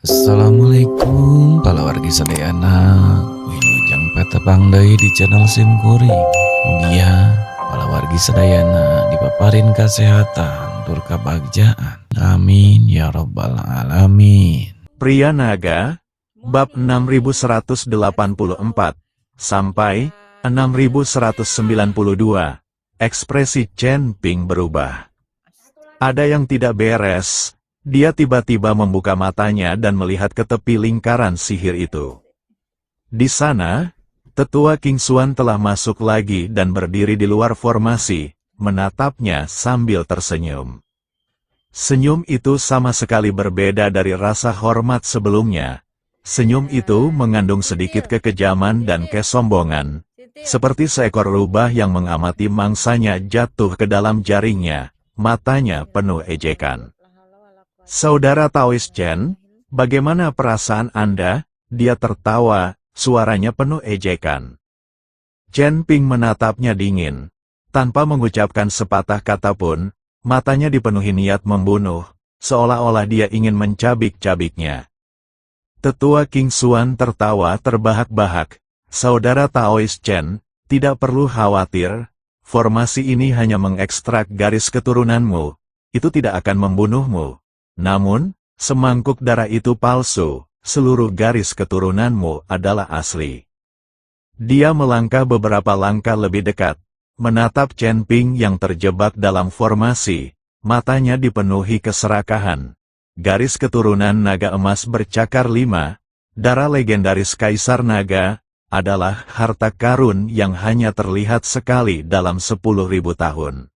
Assalamualaikum wargi sadayana wilujeng petepang deui di channel Simkuring. Mugia wargi sadayana dipaparin kasehatan tur kabagjaan. Amin ya robbal alamin. Pria Naga, bab 6184 sampai 6192. Ekspresi Chen Ping berubah. Ada yang tidak beres. Dia tiba-tiba membuka matanya dan melihat ke tepi lingkaran sihir itu. Di sana, tetua King Xuan telah masuk lagi dan berdiri di luar formasi, menatapnya sambil tersenyum. Senyum itu sama sekali berbeda dari rasa hormat sebelumnya. Senyum itu mengandung sedikit kekejaman dan kesombongan, seperti seekor rubah yang mengamati mangsanya jatuh ke dalam jaringnya, matanya penuh ejekan. Saudara Taois Chen, bagaimana perasaan Anda? Dia tertawa, suaranya penuh ejekan. Chen Ping menatapnya dingin. Tanpa mengucapkan sepatah kata pun, matanya dipenuhi niat membunuh, seolah-olah dia ingin mencabik-cabiknya. Tetua King Xuan tertawa terbahak-bahak. Saudara Taois Chen, tidak perlu khawatir, formasi ini hanya mengekstrak garis keturunanmu, itu tidak akan membunuhmu. Namun, semangkuk darah itu palsu, seluruh garis keturunanmu adalah asli. Dia melangkah beberapa langkah lebih dekat, menatap Chen Ping yang terjebak dalam formasi, matanya dipenuhi keserakahan. Garis keturunan naga emas bercakar 5, darah legendaris Kaisar Naga, adalah harta karun yang hanya terlihat sekali dalam 10.000 tahun.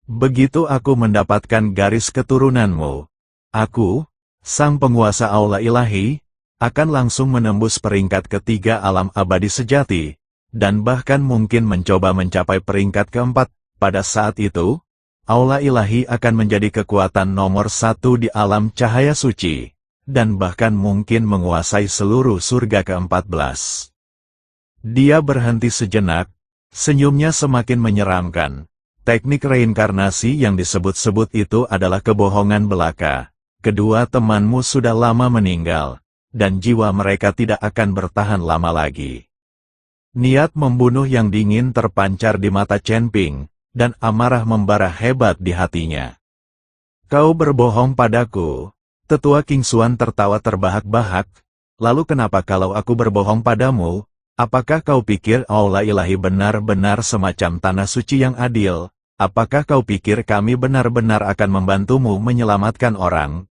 Begitu aku mendapatkan garis keturunanmu, aku, sang penguasa aula ilahi, akan langsung menembus peringkat ketiga alam abadi sejati, dan bahkan mungkin mencoba mencapai peringkat keempat. Pada saat itu, aula ilahi akan menjadi kekuatan nomor 1 di alam cahaya suci, dan bahkan mungkin menguasai seluruh surga ke-14. Dia berhenti sejenak, senyumnya semakin menyeramkan. Teknik reinkarnasi yang disebut-sebut itu adalah kebohongan belaka. Kedua temanmu sudah lama meninggal, dan jiwa mereka tidak akan bertahan lama lagi. Niat membunuh yang dingin terpancar di mata Chen Ping, dan amarah membara hebat di hatinya. Kau berbohong padaku. Tetua King Xuan tertawa terbahak-bahak. Lalu kenapa kalau aku berbohong padamu? Apakah kau pikir aula ilahi benar-benar semacam tanah suci yang adil? Apakah kau pikir kami benar-benar akan membantumu menyelamatkan orang?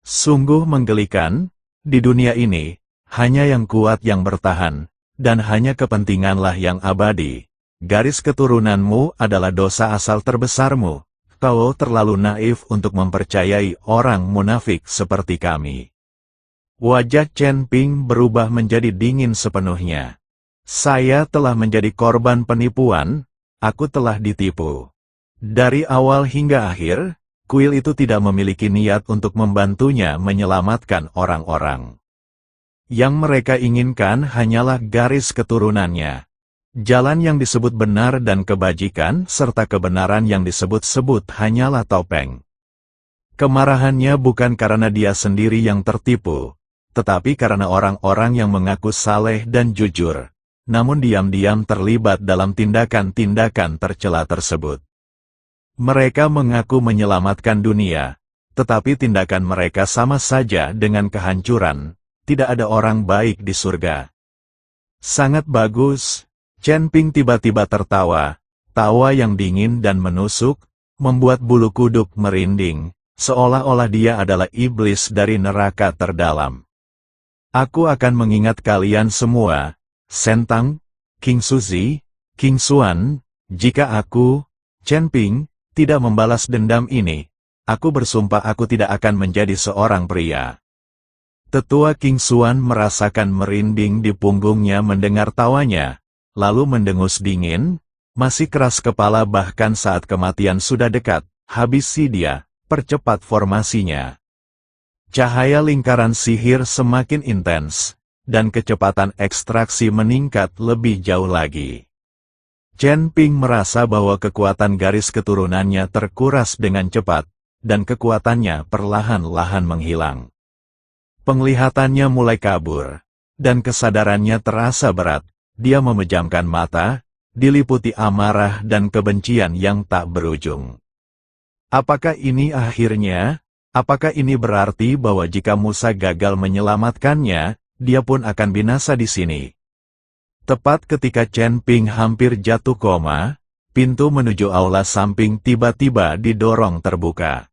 Sungguh menggelikan, di dunia ini, hanya yang kuat yang bertahan, dan hanya kepentinganlah yang abadi. Garis keturunanmu adalah dosa asal terbesarmu. Kau terlalu naif untuk mempercayai orang munafik seperti kami. Wajah Chen Ping berubah menjadi dingin sepenuhnya. Saya telah menjadi korban penipuan. Aku telah ditipu. Dari awal hingga akhir, kuil itu tidak memiliki niat untuk membantunya menyelamatkan orang-orang. Yang mereka inginkan hanyalah garis keturunannya. Jalan yang disebut benar dan kebajikan serta kebenaran yang disebut-sebut hanyalah topeng. Kemarahannya bukan karena dia sendiri yang tertipu, tetapi karena orang-orang yang mengaku saleh dan jujur, namun diam-diam terlibat dalam tindakan-tindakan tercela tersebut. Mereka mengaku menyelamatkan dunia, tetapi tindakan mereka sama saja dengan kehancuran. Tidak ada orang baik di surga. Sangat bagus. Chen Ping tiba-tiba tertawa. Tawa yang dingin dan menusuk, membuat bulu kuduk merinding, seolah-olah dia adalah iblis dari neraka terdalam. Aku akan mengingat kalian semua, Sentang, King Suzi, King Xuan, jika aku, Chen Ping, tidak membalas dendam ini, aku bersumpah aku tidak akan menjadi seorang pria. Tetua King Xuan merasakan merinding di punggungnya mendengar tawanya, lalu mendengus dingin, masih keras kepala bahkan saat kematian sudah dekat, habisi dia, percepat formasinya. Cahaya lingkaran sihir semakin intens, dan kecepatan ekstraksi meningkat lebih jauh lagi. Chen Ping merasa bahwa kekuatan garis keturunannya terkuras dengan cepat, dan kekuatannya perlahan-lahan menghilang. Penglihatannya mulai kabur, dan kesadarannya terasa berat. Dia memejamkan mata, diliputi amarah dan kebencian yang tak berujung. Apakah ini akhirnya? Apakah ini berarti bahwa jika Musa gagal menyelamatkannya, dia pun akan binasa di sini? Tepat ketika Chen Ping hampir jatuh koma, pintu menuju aula samping tiba-tiba didorong terbuka.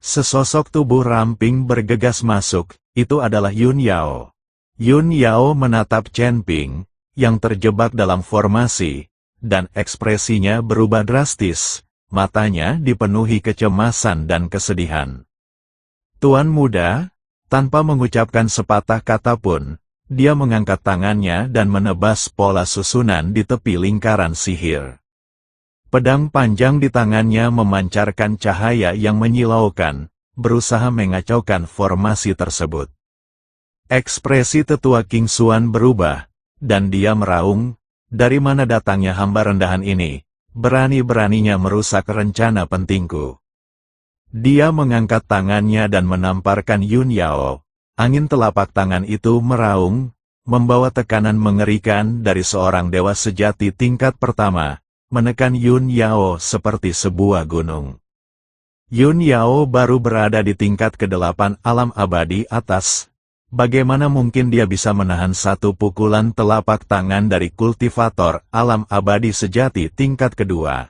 Sesosok tubuh ramping bergegas masuk, itu adalah Yun Yao. Yun Yao menatap Chen Ping, yang terjebak dalam formasi, dan ekspresinya berubah drastis, matanya dipenuhi kecemasan dan kesedihan. Tuan muda, tanpa mengucapkan sepatah kata pun, dia mengangkat tangannya dan menebas pola susunan di tepi lingkaran sihir. Pedang panjang di tangannya memancarkan cahaya yang menyilaukan, berusaha mengacaukan formasi tersebut. Ekspresi tetua King Xuan berubah, dan dia meraung, dari mana datangnya hamba rendahan ini, berani-beraninya merusak rencana pentingku. Dia mengangkat tangannya dan menamparkan Yun Yao. Angin telapak tangan itu meraung, membawa tekanan mengerikan dari seorang dewa sejati tingkat pertama, menekan Yun Yao seperti sebuah gunung. Yun Yao baru berada di tingkat ke-8 alam abadi atas. Bagaimana mungkin dia bisa menahan satu pukulan telapak tangan dari kultivator alam abadi sejati tingkat kedua?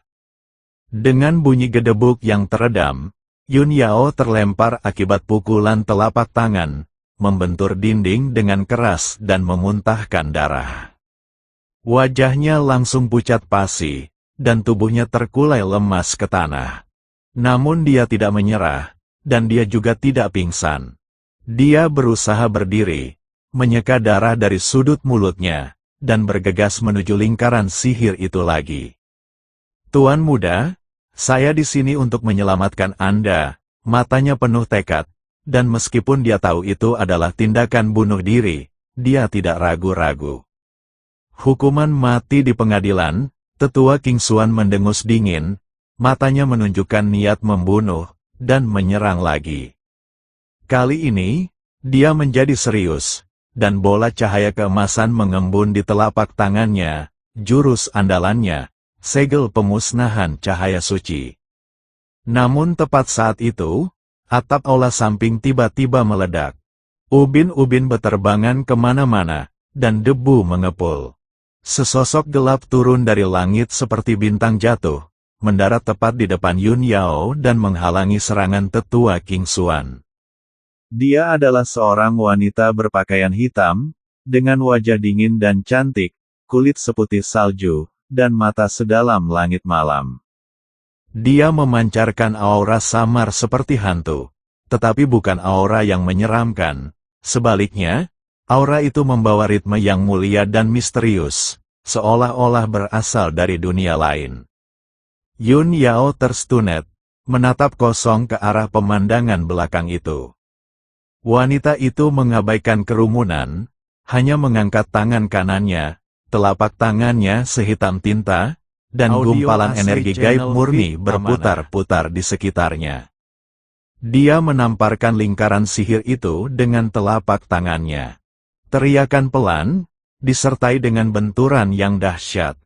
Dengan bunyi gedebuk yang teredam, Yun Yao terlempar akibat pukulan telapak tangan, membentur dinding dengan keras dan memuntahkan darah. Wajahnya langsung pucat pasi, dan tubuhnya terkulai lemas ke tanah. Namun dia tidak menyerah, dan dia juga tidak pingsan. Dia berusaha berdiri, menyeka darah dari sudut mulutnya, dan bergegas menuju lingkaran sihir itu lagi. Tuan muda, saya di sini untuk menyelamatkan Anda. Matanya penuh tekad, dan meskipun dia tahu itu adalah tindakan bunuh diri, dia tidak ragu-ragu. Hukuman mati di pengadilan, tetua King Xuan mendengus dingin, matanya menunjukkan niat membunuh, dan menyerang lagi. Kali ini, dia menjadi serius, dan bola cahaya keemasan mengembun di telapak tangannya, jurus andalannya, segel pemusnahan cahaya suci. Namun tepat saat itu, atap aula samping tiba-tiba meledak. Ubin-ubin beterbangan kemana-mana, dan debu mengepul. Sesosok gelap turun dari langit seperti bintang jatuh, mendarat tepat di depan Yun Yao dan menghalangi serangan tetua King Xuan. Dia adalah seorang wanita berpakaian hitam, dengan wajah dingin dan cantik, kulit seputih salju, dan mata sedalam langit malam. Dia memancarkan aura samar seperti hantu, tetapi bukan aura yang menyeramkan. Sebaliknya, aura itu membawa ritme yang mulia dan misterius, seolah-olah berasal dari dunia lain. Yun Yao terstunet, menatap kosong ke arah pemandangan belakang itu. Wanita itu mengabaikan kerumunan, hanya mengangkat tangan kanannya, telapak tangannya sehitam tinta, dan gumpalan energi gaib murni berputar-putar di sekitarnya. Dia menamparkan lingkaran sihir itu dengan telapak tangannya. Teriakan pelan, disertai dengan benturan yang dahsyat.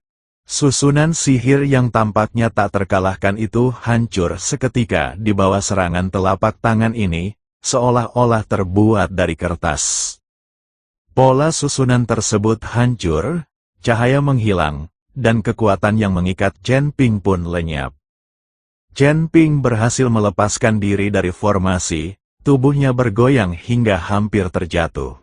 Susunan sihir yang tampaknya tak terkalahkan itu hancur seketika di bawah serangan telapak tangan ini, seolah-olah terbuat dari kertas. Pola susunan tersebut hancur, cahaya menghilang, dan kekuatan yang mengikat Chen Ping pun lenyap. Chen Ping berhasil melepaskan diri dari formasi, tubuhnya bergoyang hingga hampir terjatuh.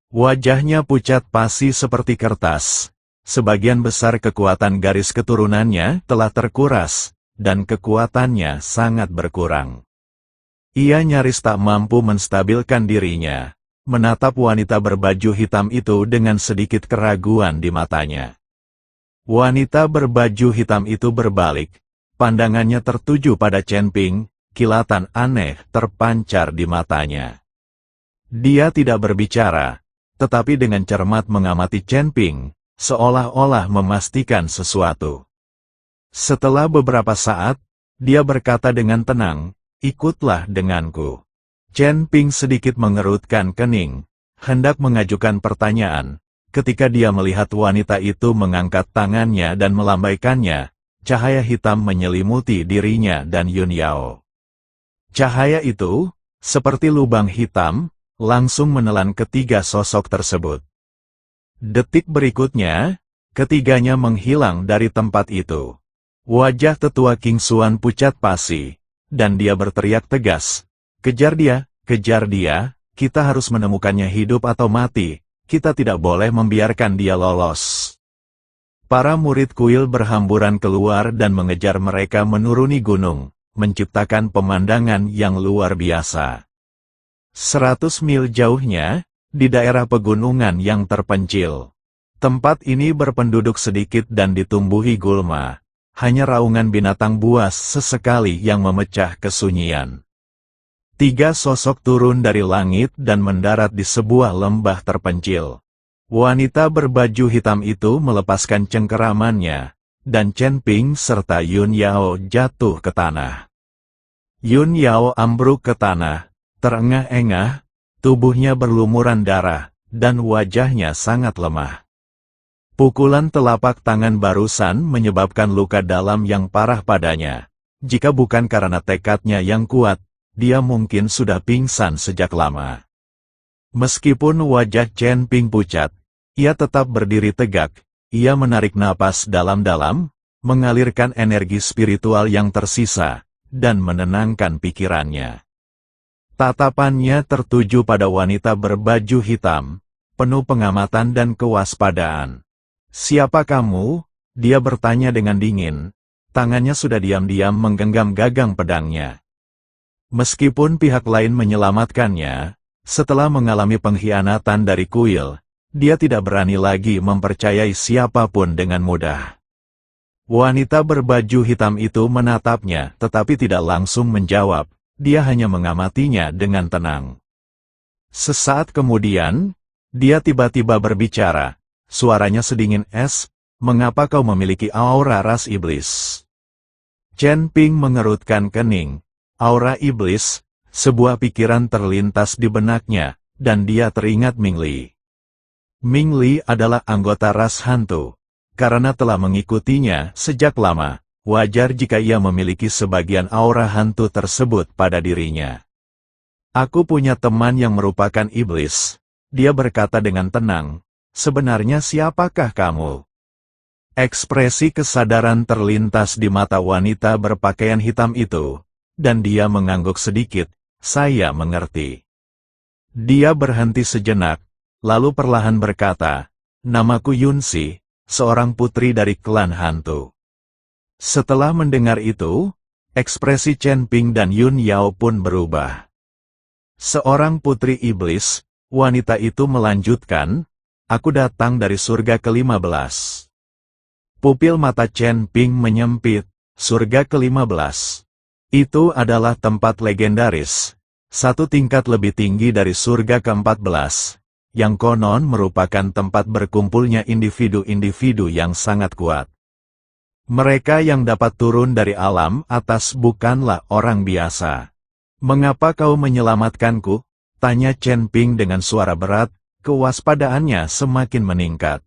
Wajahnya pucat pasi seperti kertas. Sebagian besar kekuatan garis keturunannya telah terkuras, dan kekuatannya sangat berkurang. Ia nyaris tak mampu menstabilkan dirinya, menatap wanita berbaju hitam itu dengan sedikit keraguan di matanya. Wanita berbaju hitam itu berbalik, pandangannya tertuju pada Chen Ping, kilatan aneh terpancar di matanya. Dia tidak berbicara, tetapi dengan cermat mengamati Chen Ping, seolah-olah memastikan sesuatu. Setelah beberapa saat, dia berkata dengan tenang, "Ikutlah denganku." Chen Ping sedikit mengerutkan kening, hendak mengajukan pertanyaan. Ketika dia melihat wanita itu mengangkat tangannya dan melambaikannya, cahaya hitam menyelimuti dirinya dan Yun Yao. Cahaya itu, seperti lubang hitam, langsung menelan ketiga sosok tersebut. Detik berikutnya, ketiganya menghilang dari tempat itu. Wajah tetua King Xuan pucat pasi, dan dia berteriak tegas, kejar dia, kita harus menemukannya hidup atau mati, kita tidak boleh membiarkan dia lolos. Para murid kuil berhamburan keluar dan mengejar mereka menuruni gunung, menciptakan pemandangan yang luar biasa. 100 mil jauhnya, di daerah pegunungan yang terpencil. Tempat ini berpenduduk sedikit dan ditumbuhi gulma. Hanya raungan binatang buas sesekali yang memecah kesunyian. 3 sosok turun dari langit dan mendarat di sebuah lembah terpencil. Wanita berbaju hitam itu melepaskan cengkeramannya, dan Chen Ping serta Yun Yao jatuh ke tanah. Yun Yao ambruk ke tanah, terengah-engah, tubuhnya berlumuran darah, dan wajahnya sangat lemah. Pukulan telapak tangan barusan menyebabkan luka dalam yang parah padanya. Jika bukan karena tekadnya yang kuat, dia mungkin sudah pingsan sejak lama. Meskipun wajah Chen Ping pucat, ia tetap berdiri tegak. Ia menarik napas dalam-dalam, mengalirkan energi spiritual yang tersisa, dan menenangkan pikirannya. Tatapannya tertuju pada wanita berbaju hitam, penuh pengamatan dan kewaspadaan. "Siapa kamu?" dia bertanya dengan dingin. Tangannya sudah diam-diam menggenggam gagang pedangnya. Meskipun pihak lain menyelamatkannya, setelah mengalami pengkhianatan dari kuil, dia tidak berani lagi mempercayai siapapun dengan mudah. Wanita berbaju hitam itu menatapnya tetapi tidak langsung menjawab, dia hanya mengamatinya dengan tenang. Sesaat kemudian, dia tiba-tiba berbicara. Suaranya sedingin es, "Mengapa kau memiliki aura ras iblis?" Chen Ping mengerutkan kening. Aura iblis, sebuah pikiran terlintas di benaknya, dan dia teringat Ming Li. Ming Li adalah anggota ras hantu. Karena telah mengikutinya sejak lama, wajar jika ia memiliki sebagian aura hantu tersebut pada dirinya. "Aku punya teman yang merupakan iblis," dia berkata dengan tenang. "Sebenarnya siapakah kamu?" Ekspresi kesadaran terlintas di mata wanita berpakaian hitam itu, dan dia mengangguk sedikit. "Saya mengerti." Dia berhenti sejenak, lalu perlahan berkata, "Namaku Yunxi, seorang putri dari klan hantu." Setelah mendengar itu, ekspresi Chen Ping dan Yun Yao pun berubah. "Seorang putri iblis," wanita itu melanjutkan, "aku datang dari surga ke-15. Pupil mata Chen Ping menyempit. Surga ke-15. Itu adalah tempat legendaris. 1 tingkat lebih tinggi dari surga ke-14. Yang konon merupakan tempat berkumpulnya individu-individu yang sangat kuat. Mereka yang dapat turun dari alam atas bukanlah orang biasa. "Mengapa kau menyelamatkanku?" tanya Chen Ping dengan suara berat. Kewaspadaannya semakin meningkat.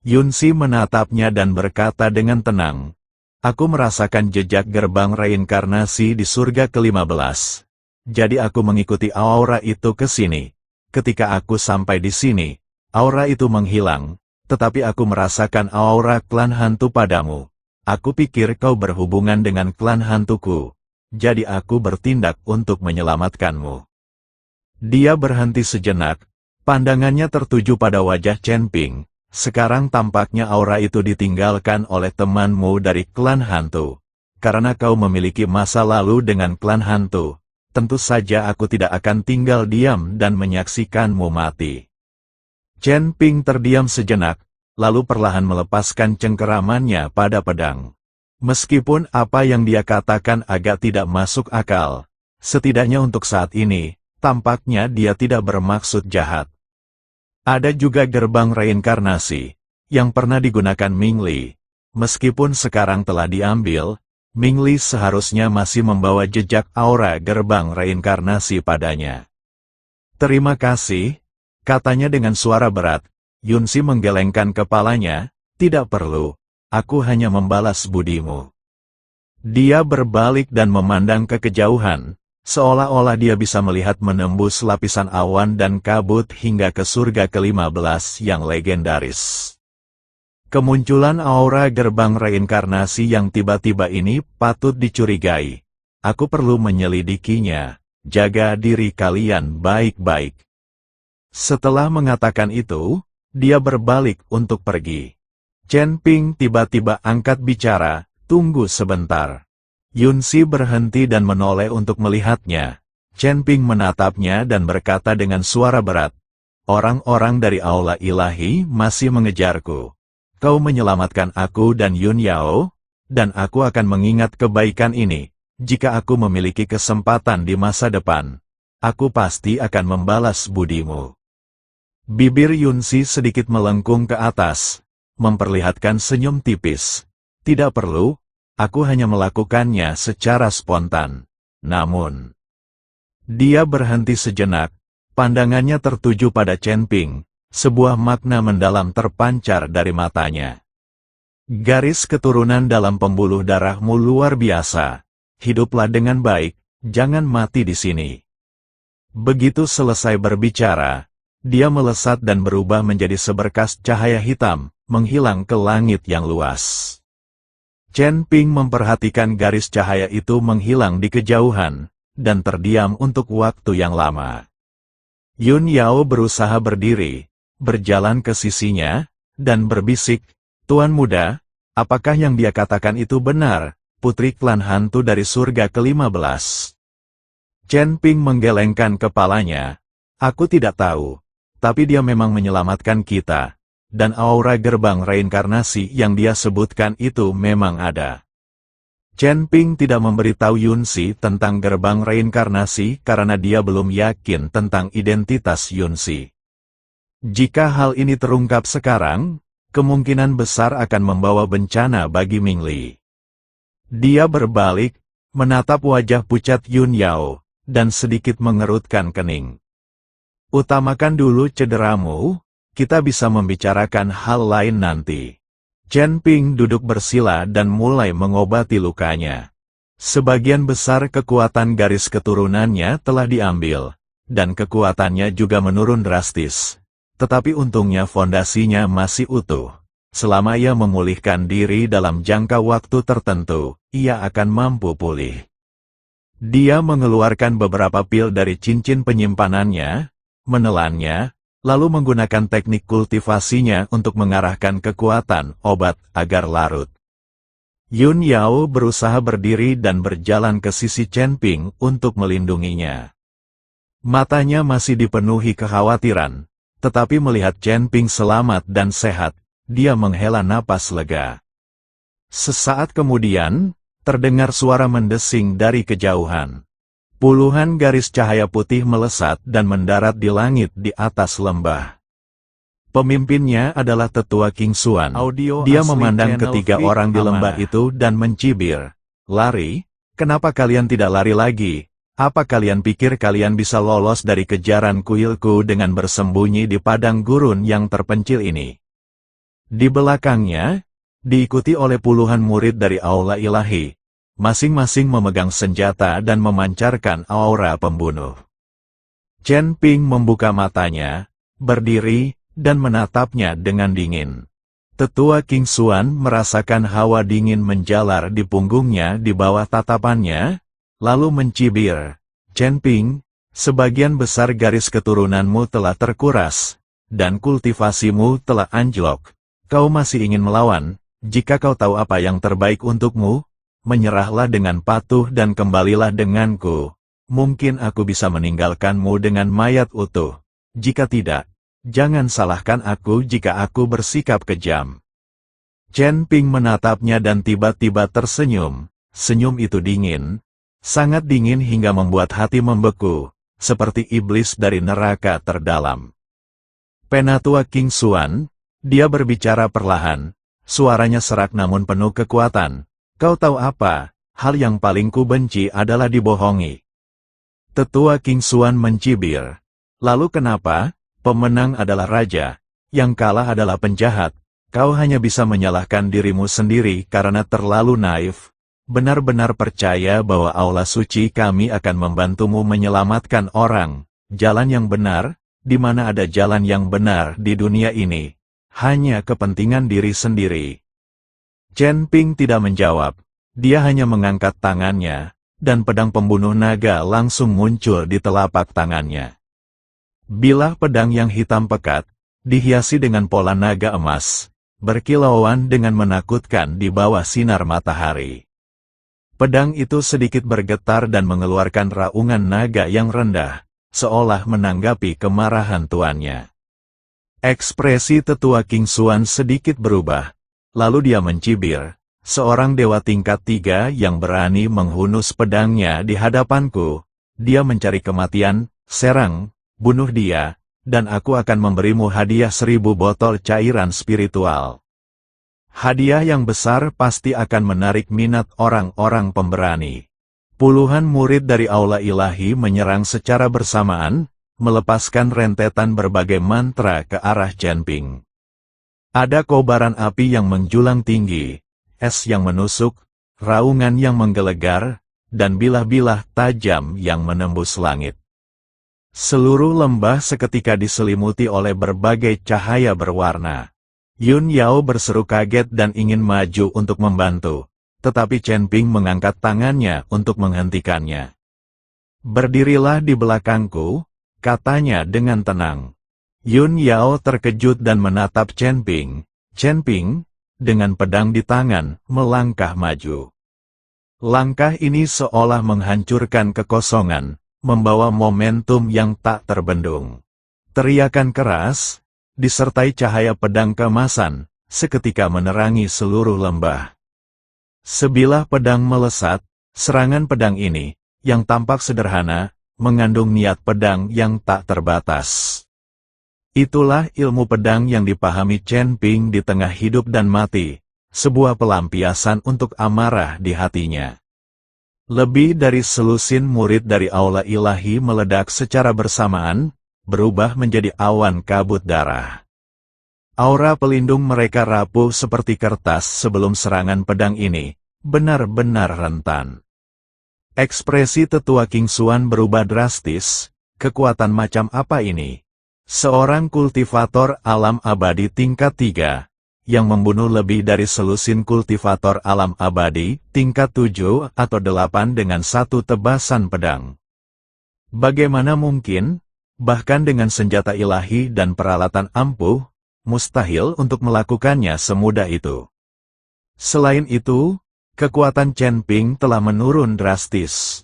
Yunxi menatapnya dan berkata dengan tenang, "Aku merasakan jejak gerbang reinkarnasi di surga ke-15. Jadi aku mengikuti aura itu ke sini. Ketika aku sampai di sini, aura itu menghilang, tetapi aku merasakan aura klan hantu padamu. Aku pikir kau berhubungan dengan klan hantuku, jadi aku bertindak untuk menyelamatkanmu." Dia berhenti sejenak. Pandangannya tertuju pada wajah Chen Ping. "Sekarang tampaknya aura itu ditinggalkan oleh temanmu dari klan hantu. Karena kau memiliki masa lalu dengan klan hantu, tentu saja aku tidak akan tinggal diam dan menyaksikanmu mati." Chen Ping terdiam sejenak, lalu perlahan melepaskan cengkeramannya pada pedang. Meskipun apa yang dia katakan agak tidak masuk akal, setidaknya untuk saat ini, tampaknya dia tidak bermaksud jahat. Ada juga gerbang reinkarnasi, yang pernah digunakan Ming Li. Meskipun sekarang telah diambil, Mingli seharusnya masih membawa jejak aura gerbang reinkarnasi padanya. Terima kasih, katanya dengan suara berat. Yunsi menggelengkan kepalanya, tidak perlu, aku hanya membalas budimu. Dia berbalik dan memandang ke kejauhan, seolah-olah dia bisa melihat menembus lapisan awan dan kabut hingga ke surga ke-15 yang legendaris. Kemunculan aura gerbang reinkarnasi yang tiba-tiba ini patut dicurigai. Aku perlu menyelidikinya, jaga diri kalian baik-baik. Setelah mengatakan itu, dia berbalik untuk pergi. Chen Ping tiba-tiba angkat bicara, tunggu sebentar. Yunsi berhenti dan menoleh untuk melihatnya. Chen Ping menatapnya dan berkata dengan suara berat, orang-orang dari Aula Ilahi masih mengejarku. Kau menyelamatkan aku dan Yun Yao, dan aku akan mengingat kebaikan ini. Jika aku memiliki kesempatan di masa depan, aku pasti akan membalas budimu. Bibir Yunsi sedikit melengkung ke atas, memperlihatkan senyum tipis. Tidak perlu, aku hanya melakukannya secara spontan. Namun, dia berhenti sejenak, pandangannya tertuju pada Chen Ping, sebuah makna mendalam terpancar dari matanya. Garis keturunan dalam pembuluh darahmu luar biasa. Hiduplah dengan baik, jangan mati di sini. Begitu selesai berbicara, dia melesat dan berubah menjadi seberkas cahaya hitam, menghilang ke langit yang luas. Chen Ping memperhatikan garis cahaya itu menghilang di kejauhan, dan terdiam untuk waktu yang lama. Yun Yao berusaha berdiri, berjalan ke sisinya, dan berbisik, Tuan Muda, apakah yang dia katakan itu benar? Putri klan hantu dari surga ke-15. Chen Ping menggelengkan kepalanya. Aku tidak tahu, tapi dia memang menyelamatkan kita, dan aura gerbang reinkarnasi yang dia sebutkan itu memang ada. Chen Ping tidak memberitahu Yunsi tentang gerbang reinkarnasi karena dia belum yakin tentang identitas Yunsi. Jika hal ini terungkap sekarang, kemungkinan besar akan membawa bencana bagi Mingli. Dia berbalik, menatap wajah pucat Yun Yao, dan sedikit mengerutkan kening. Utamakan dulu cederamu, kita bisa membicarakan hal lain nanti. Chen Ping duduk bersila dan mulai mengobati lukanya. Sebagian besar kekuatan garis keturunannya telah diambil, dan kekuatannya juga menurun drastis. Tetapi untungnya fondasinya masih utuh. Selama ia memulihkan diri dalam jangka waktu tertentu, ia akan mampu pulih. Dia mengeluarkan beberapa pil dari cincin penyimpanannya, menelannya, lalu menggunakan teknik kultivasinya untuk mengarahkan kekuatan obat agar larut. Yun Yao berusaha berdiri dan berjalan ke sisi Chen Ping untuk melindunginya. Matanya masih dipenuhi kekhawatiran, tetapi melihat Chen Ping selamat dan sehat, dia menghela napas lega. Sesaat kemudian, terdengar suara mendesing dari kejauhan. Puluhan garis cahaya putih melesat dan mendarat di langit di atas lembah. Pemimpinnya adalah tetua King Xuan. Dia memandang ketiga orang di lembah itu dan mencibir. Lari? Kenapa kalian tidak lari lagi? Apa kalian pikir kalian bisa lolos dari kejaran kuilku dengan bersembunyi di padang gurun yang terpencil ini? Di belakangnya, diikuti oleh puluhan murid dari Aula Ilahi, masing-masing memegang senjata dan memancarkan aura pembunuh. Chen Ping membuka matanya, berdiri, dan menatapnya dengan dingin. Tetua King Xuan merasakan hawa dingin menjalar di punggungnya di bawah tatapannya, lalu mencibir, Chen Ping, sebagian besar garis keturunanmu telah terkuras, dan kultivasimu telah anjlok. Kau masih ingin melawan? Jika kau tahu apa yang terbaik untukmu, menyerahlah dengan patuh dan kembalilah denganku. Mungkin aku bisa meninggalkanmu dengan mayat utuh. Jika tidak, jangan salahkan aku jika aku bersikap kejam. Chen Ping menatapnya dan tiba-tiba tersenyum. Senyum itu dingin, sangat dingin hingga membuat hati membeku, seperti iblis dari neraka terdalam. Penatua King Xuan, dia berbicara perlahan, suaranya serak namun penuh kekuatan. Kau tahu apa? hal yang paling ku benci adalah dibohongi. Tetua King Xuan mencibir. Lalu kenapa? Pemenang adalah raja, yang kalah adalah penjahat. Kau hanya bisa menyalahkan dirimu sendiri karena terlalu naif. Benar-benar percaya bahwa aula suci kami akan membantumu menyelamatkan orang. Jalan yang benar, di mana ada jalan yang benar di dunia ini. Hanya kepentingan diri sendiri. Chen Ping tidak menjawab. Dia hanya mengangkat tangannya, dan pedang pembunuh naga langsung muncul di telapak tangannya. Bilah pedang yang hitam pekat, dihiasi dengan pola naga emas, berkilauan dengan menakutkan di bawah sinar matahari. Pedang itu sedikit bergetar dan mengeluarkan raungan naga yang rendah, seolah menanggapi kemarahan tuannya. Ekspresi tetua King Xuan sedikit berubah, lalu dia mencibir. Seorang dewa tingkat 3 yang berani menghunus pedangnya di hadapanku. Dia mencari kematian, serang, bunuh dia, dan aku akan memberimu hadiah 1000 botol cairan spiritual. Hadiah yang besar pasti akan menarik minat orang-orang pemberani. Puluhan murid dari Aula Ilahi menyerang secara bersamaan, melepaskan rentetan berbagai mantra ke arah Chen Ping. Ada kobaran api yang menjulang tinggi, es yang menusuk, raungan yang menggelegar, dan bilah-bilah tajam yang menembus langit. Seluruh lembah seketika diselimuti oleh berbagai cahaya berwarna. Yun Yao berseru kaget dan ingin maju untuk membantu, tetapi Chen Ping mengangkat tangannya untuk menghentikannya. Berdirilah di belakangku, katanya dengan tenang. Yun Yao terkejut dan menatap Chen Ping. Chen Ping, dengan pedang di tangan, melangkah maju. Langkah ini seolah menghancurkan kekosongan, membawa momentum yang tak terbendung. Teriakan keras, disertai cahaya pedang keemasan, seketika menerangi seluruh lembah. Sebilah pedang melesat, serangan pedang ini, yang tampak sederhana, mengandung niat pedang yang tak terbatas. Itulah ilmu pedang yang dipahami Chen Ping di tengah hidup dan mati, sebuah pelampiasan untuk amarah di hatinya. Lebih dari selusin murid dari Aula Ilahi meledak secara bersamaan, berubah menjadi awan kabut darah. Aura pelindung mereka rapuh seperti kertas sebelum serangan pedang ini, benar-benar rentan. Ekspresi tetua King Xuan berubah drastis, kekuatan macam apa ini? Seorang kultivator alam abadi tingkat 3, yang membunuh lebih dari selusin kultivator alam abadi tingkat 7 atau 8 dengan satu tebasan pedang. Bagaimana mungkin, bahkan dengan senjata ilahi dan peralatan ampuh, mustahil untuk melakukannya semudah itu. Selain itu, kekuatan Chen Ping telah menurun drastis.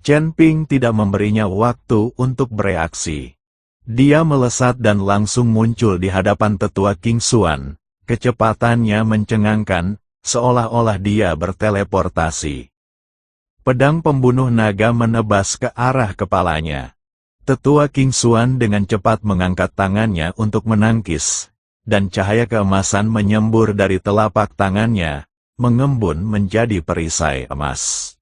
Chen Ping tidak memberinya waktu untuk bereaksi. Dia melesat dan langsung muncul di hadapan tetua King Xuan. Kecepatannya mencengangkan, seolah-olah dia berteleportasi. Pedang pembunuh naga menebas ke arah kepalanya. Tetua King Xuan dengan cepat mengangkat tangannya untuk menangkis, dan cahaya keemasan menyembur dari telapak tangannya, mengembun menjadi perisai emas.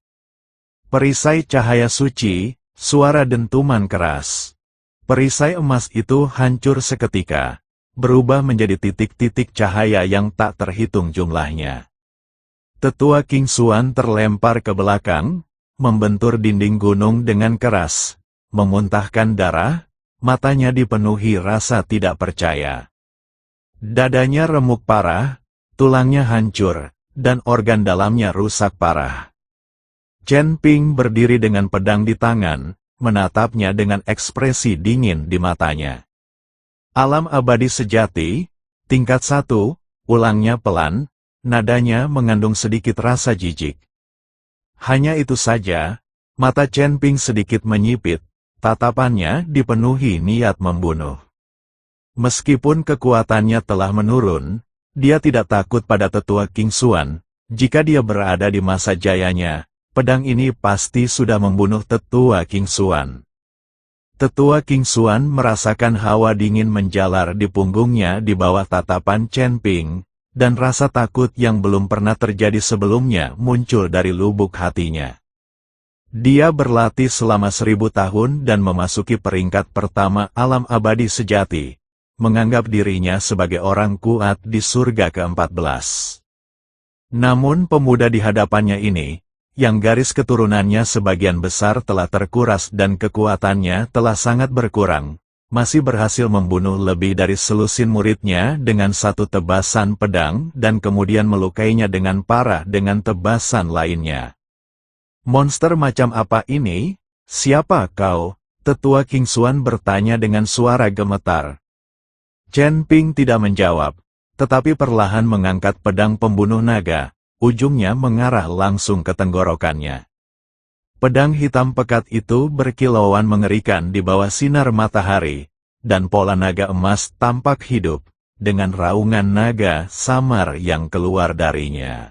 Perisai cahaya suci, suara dentuman keras. Perisai emas itu hancur seketika, berubah menjadi titik-titik cahaya yang tak terhitung jumlahnya. Tetua King Xuan terlempar ke belakang, membentur dinding gunung dengan keras, memuntahkan darah, matanya dipenuhi rasa tidak percaya. Dadanya remuk parah, tulangnya hancur, dan organ dalamnya rusak parah. Chen Ping berdiri dengan pedang di tangan, menatapnya dengan ekspresi dingin di matanya. Alam abadi sejati, tingkat 1, ulangnya pelan, nadanya mengandung sedikit rasa jijik. Hanya itu saja, mata Chen Ping sedikit menyipit, tatapannya dipenuhi niat membunuh. Meskipun kekuatannya telah menurun, dia tidak takut pada tetua King Xuan. Jika dia berada di masa jayanya, pedang ini pasti sudah membunuh tetua King Xuan. Tetua King Xuan merasakan hawa dingin menjalar di punggungnya di bawah tatapan Chen Ping. dan rasa takut yang belum pernah terjadi sebelumnya muncul dari lubuk hatinya. Dia berlatih selama 1000 tahun dan memasuki peringkat pertama alam abadi sejati, menganggap dirinya sebagai orang kuat di surga ke-14. Namun pemuda di hadapannya ini, yang garis keturunannya sebagian besar telah terkuras dan kekuatannya telah sangat berkurang, masih berhasil membunuh lebih dari selusin muridnya dengan satu tebasan pedang dan kemudian melukainya dengan parah dengan tebasan lainnya. Monster macam apa ini? Siapa kau? Tetua King Xuan bertanya dengan suara gemetar. Chen Ping tidak menjawab, tetapi perlahan mengangkat pedang pembunuh naga, ujungnya mengarah langsung ke tenggorokannya. Pedang hitam pekat itu berkilauan mengerikan di bawah sinar matahari, dan pola naga emas tampak hidup, dengan raungan naga samar yang keluar darinya.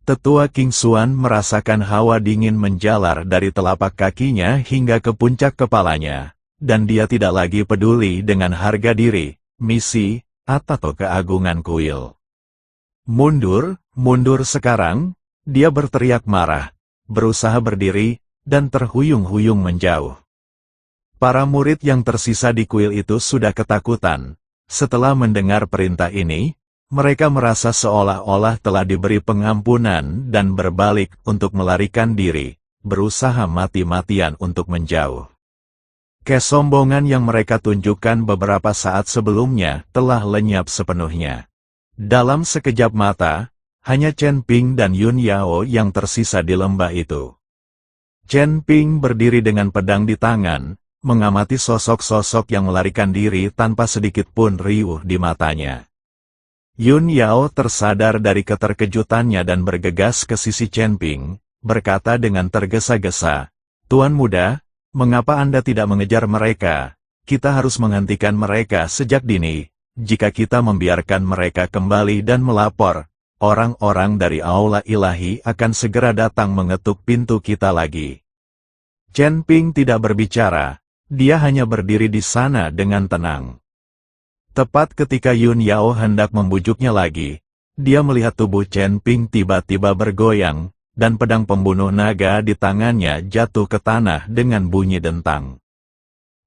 Tetua King Xuan merasakan hawa dingin menjalar dari telapak kakinya hingga ke puncak kepalanya, dan dia tidak lagi peduli dengan harga diri, misi, atau keagungan kuil. Mundur, mundur sekarang, dia berteriak marah, berusaha berdiri, dan terhuyung-huyung menjauh. Para murid yang tersisa di kuil itu sudah ketakutan. Setelah mendengar perintah ini, mereka merasa seolah-olah telah diberi pengampunan dan berbalik untuk melarikan diri, berusaha mati-matian untuk menjauh. Kesombongan yang mereka tunjukkan beberapa saat sebelumnya telah lenyap sepenuhnya. Dalam sekejap mata, hanya Chen Ping dan Yun Yao yang tersisa di lembah itu. Chen Ping berdiri dengan pedang di tangan, mengamati sosok-sosok yang melarikan diri tanpa sedikit pun riuh di matanya. Yun Yao tersadar dari keterkejutannya dan bergegas ke sisi Chen Ping, berkata dengan tergesa-gesa, "Tuan muda, mengapa Anda tidak mengejar mereka? Kita harus menghentikan mereka sejak dini. Jika kita membiarkan mereka kembali dan melapor, orang-orang dari Aula Ilahi akan segera datang mengetuk pintu kita lagi." Chen Ping tidak berbicara, dia hanya berdiri di sana dengan tenang. Tepat ketika Yun Yao hendak membujuknya lagi, dia melihat tubuh Chen Ping tiba-tiba bergoyang, dan pedang pembunuh naga di tangannya jatuh ke tanah dengan bunyi dentang.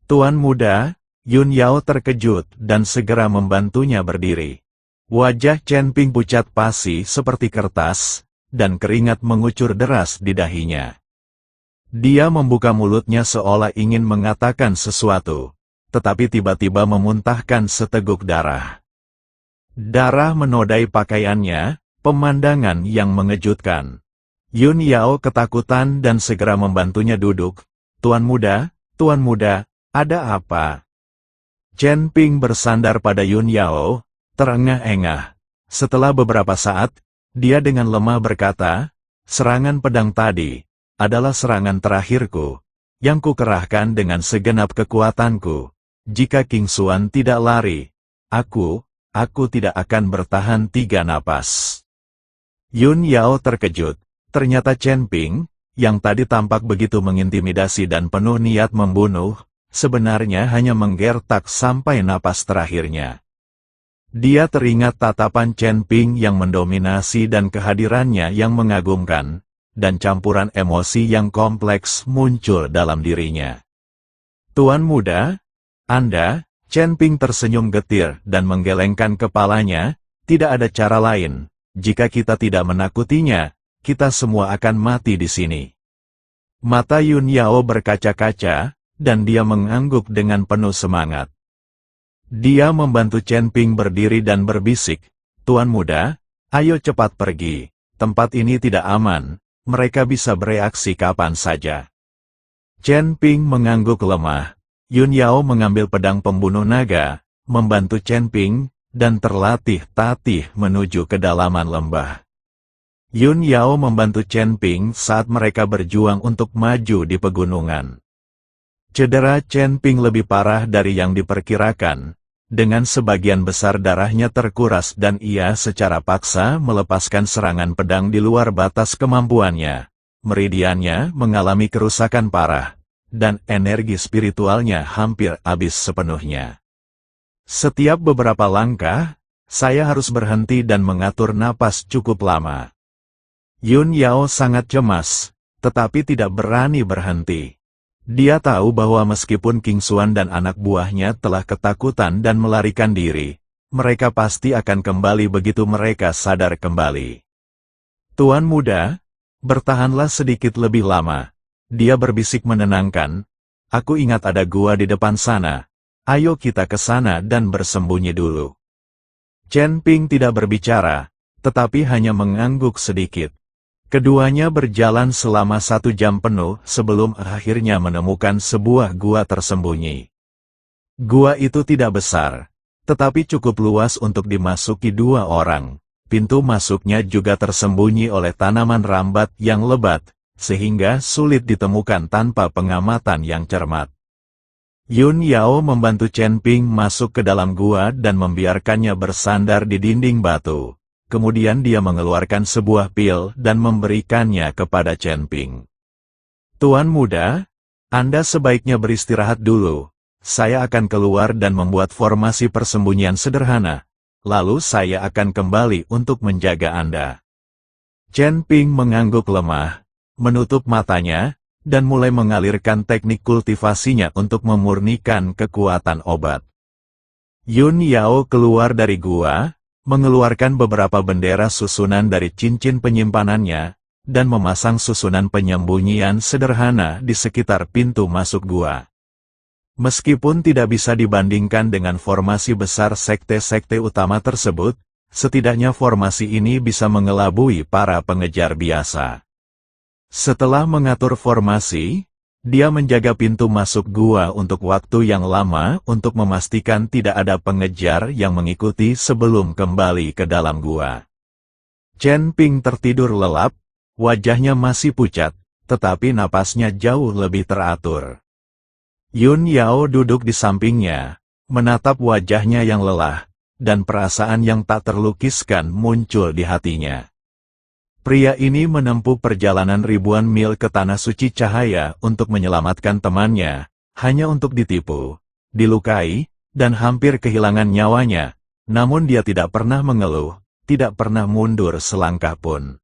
"Tuan muda," Yun Yao terkejut dan segera membantunya berdiri. Wajah Chen Ping pucat pasi seperti kertas, dan keringat mengucur deras di dahinya. Dia membuka mulutnya seolah ingin mengatakan sesuatu, tetapi tiba-tiba memuntahkan seteguk darah. Darah menodai pakaiannya, pemandangan yang mengejutkan. Yun Yao ketakutan dan segera membantunya duduk. Tuan muda, ada apa?" Chen Ping bersandar pada Yun Yao, terengah-engah. Setelah beberapa saat, dia dengan lemah berkata, "Serangan pedang tadi adalah serangan terakhirku, yang kukerahkan dengan segenap kekuatanku. Jika King Xuan tidak lari, aku tidak akan bertahan 3 napas." Yun Yao terkejut. Ternyata Chen Ping, yang tadi tampak begitu mengintimidasi dan penuh niat membunuh, sebenarnya hanya menggertak sampai napas terakhirnya. Dia teringat tatapan Chen Ping yang mendominasi dan kehadirannya yang mengagumkan, dan campuran emosi yang kompleks muncul dalam dirinya. "Tuan muda, Anda," Chen Ping tersenyum getir dan menggelengkan kepalanya, "tidak ada cara lain. Jika kita tidak menakutinya, kita semua akan mati di sini." Mata Yun Yao berkaca-kaca, dan dia mengangguk dengan penuh semangat. Dia membantu Chen Ping berdiri dan berbisik, "Tuan muda, ayo cepat pergi. Tempat ini tidak aman, mereka bisa bereaksi kapan saja." Chen Ping mengangguk lemah. Yun Yao mengambil pedang pembunuh naga, membantu Chen Ping, dan terlatih-tatih menuju kedalaman lembah. Yun Yao membantu Chen Ping saat mereka berjuang untuk maju di pegunungan. Cedera Chen Ping lebih parah dari yang diperkirakan, dengan sebagian besar darahnya terkuras dan ia secara paksa melepaskan serangan pedang di luar batas kemampuannya. Meridiannya mengalami kerusakan parah, dan energi spiritualnya hampir habis sepenuhnya. Setiap beberapa langkah, Saya harus berhenti dan mengatur napas cukup lama. Yun Yao sangat cemas, tetapi tidak berani berhenti. Dia tahu bahwa meskipun King Xuan dan anak buahnya telah ketakutan dan melarikan diri, mereka pasti akan kembali begitu mereka sadar kembali. Tuan muda, bertahanlah sedikit lebih lama. Dia berbisik menenangkan. Aku ingat ada gua di depan sana. Ayo kita ke sana dan bersembunyi dulu. Chen Ping tidak berbicara, tetapi hanya mengangguk sedikit. Keduanya berjalan selama 1 jam penuh sebelum akhirnya menemukan sebuah gua tersembunyi. Gua itu tidak besar, tetapi cukup luas untuk dimasuki 2 orang. Pintu masuknya juga tersembunyi oleh tanaman rambat yang lebat, sehingga sulit ditemukan tanpa pengamatan yang cermat. Yun Yao membantu Chen Ping masuk ke dalam gua dan membiarkannya bersandar di dinding batu. Kemudian dia mengeluarkan sebuah pil dan memberikannya kepada Chen Ping. Tuan muda, Anda sebaiknya beristirahat dulu. Saya akan keluar dan membuat formasi persembunyian sederhana. Lalu saya akan kembali untuk menjaga Anda. Chen Ping mengangguk lemah, menutup matanya, dan mulai mengalirkan teknik kultivasinya untuk memurnikan kekuatan obat. Yun Yao keluar dari gua, mengeluarkan beberapa bendera susunan dari cincin penyimpanannya, dan memasang susunan penyembunyian sederhana di sekitar pintu masuk gua. Meskipun tidak bisa dibandingkan dengan formasi besar sekte-sekte utama tersebut, setidaknya formasi ini bisa mengelabui para pengejar biasa. Setelah mengatur formasi, dia menjaga pintu masuk gua untuk waktu yang lama untuk memastikan tidak ada pengejar yang mengikuti sebelum kembali ke dalam gua. Chen Ping tertidur lelap, wajahnya masih pucat, tetapi napasnya jauh lebih teratur. Yun Yao duduk di sampingnya, menatap wajahnya yang lelah, dan perasaan yang tak terlukiskan muncul di hatinya. Pria ini menempuh perjalanan ribuan mil ke tanah suci cahaya untuk menyelamatkan temannya, hanya untuk ditipu, dilukai, dan hampir kehilangan nyawanya, namun dia tidak pernah mengeluh, tidak pernah mundur selangkah pun.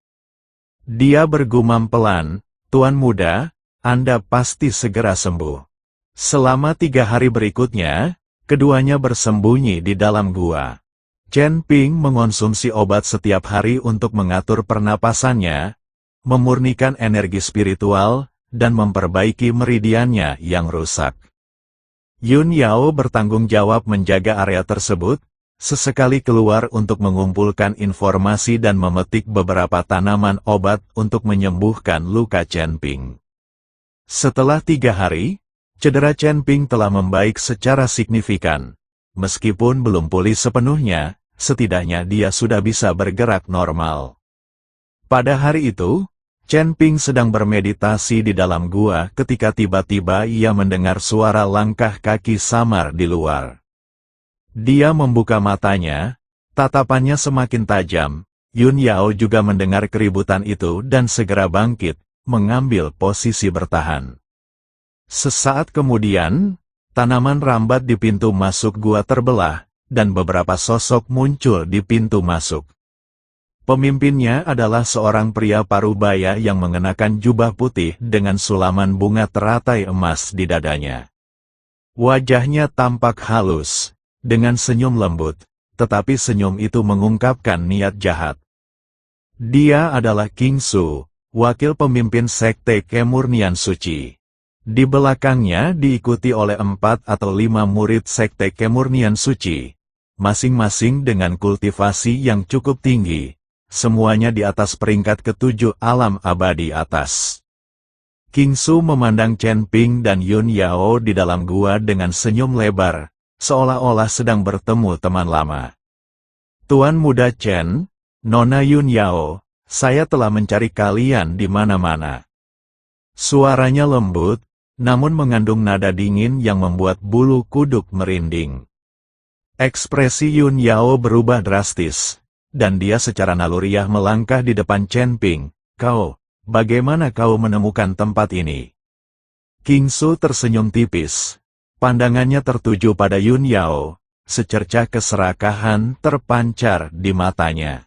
Dia bergumam pelan, Tuan muda, Anda pasti segera sembuh. Selama 3 hari berikutnya, keduanya bersembunyi di dalam gua. Chen Ping mengonsumsi obat setiap hari untuk mengatur pernapasannya, memurnikan energi spiritual, dan memperbaiki meridiannya yang rusak. Yun Yao bertanggung jawab menjaga area tersebut, sesekali keluar untuk mengumpulkan informasi dan memetik beberapa tanaman obat untuk menyembuhkan luka Chen Ping. Setelah 3 hari, cedera Chen Ping telah membaik secara signifikan. Meskipun belum pulih sepenuhnya, setidaknya dia sudah bisa bergerak normal. Pada hari itu, Chen Ping sedang bermeditasi di dalam gua ketika tiba-tiba ia mendengar suara langkah kaki samar di luar. Dia membuka matanya, tatapannya semakin tajam. Yun Yao juga mendengar keributan itu dan segera bangkit, mengambil posisi bertahan. Sesaat kemudian, tanaman rambat di pintu masuk gua terbelah, dan beberapa sosok muncul di pintu masuk. Pemimpinnya adalah seorang pria parubaya yang mengenakan jubah putih dengan sulaman bunga teratai emas di dadanya. Wajahnya tampak halus, dengan senyum lembut, tetapi senyum itu mengungkapkan niat jahat. Dia adalah King Su, wakil pemimpin sekte Kemurnian Suci. Di belakangnya diikuti oleh 4 atau 5 murid sekte Kemurnian Suci, masing-masing dengan kultivasi yang cukup tinggi, semuanya di atas peringkat ke-7 alam abadi atas. King Su memandang Chen Ping dan Yun Yao di dalam gua dengan senyum lebar, seolah-olah sedang bertemu teman lama. Tuan muda Chen, Nona Yun Yao, saya telah mencari kalian di mana-mana. Suaranya lembut, namun mengandung nada dingin yang membuat bulu kuduk merinding. Ekspresi Yun Yao berubah drastis, dan dia secara naluriah melangkah di depan Chen Ping. Kau, bagaimana kau menemukan tempat ini? King Su tersenyum tipis. Pandangannya tertuju pada Yun Yao, secercah keserakahan terpancar di matanya.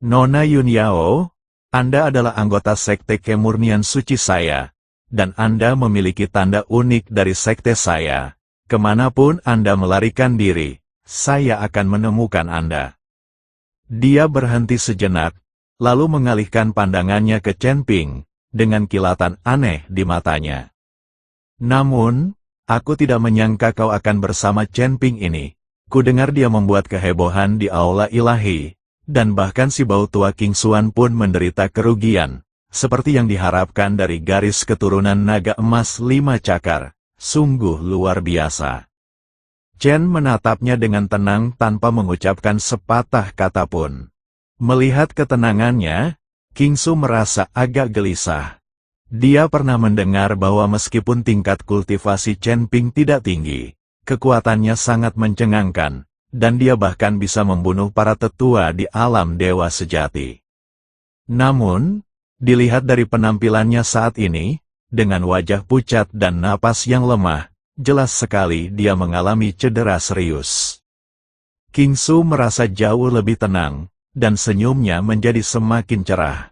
Nona Yun Yao, Anda adalah anggota sekte kemurnian suci saya, dan Anda memiliki tanda unik dari sekte saya. Kemanapun Anda melarikan diri, saya akan menemukan Anda. Dia berhenti sejenak, lalu mengalihkan pandangannya ke Chen Ping, dengan kilatan aneh di matanya. Namun, aku tidak menyangka kau akan bersama Chen Ping ini. Kudengar dia membuat kehebohan di aula ilahi, dan bahkan si bau tua King Xuan pun menderita kerugian, seperti yang diharapkan dari garis keturunan naga emas 5 cakar. Sungguh luar biasa. Chen menatapnya dengan tenang tanpa mengucapkan sepatah kata pun. Melihat ketenangannya, King Su merasa agak gelisah. Dia pernah mendengar bahwa meskipun tingkat kultivasi Chen Ping tidak tinggi, kekuatannya sangat mencengangkan, dan dia bahkan bisa membunuh para tetua di alam dewa sejati. Namun, dilihat dari penampilannya saat ini, dengan wajah pucat dan napas yang lemah, jelas sekali dia mengalami cedera serius. King Su merasa jauh lebih tenang, dan senyumnya menjadi semakin cerah.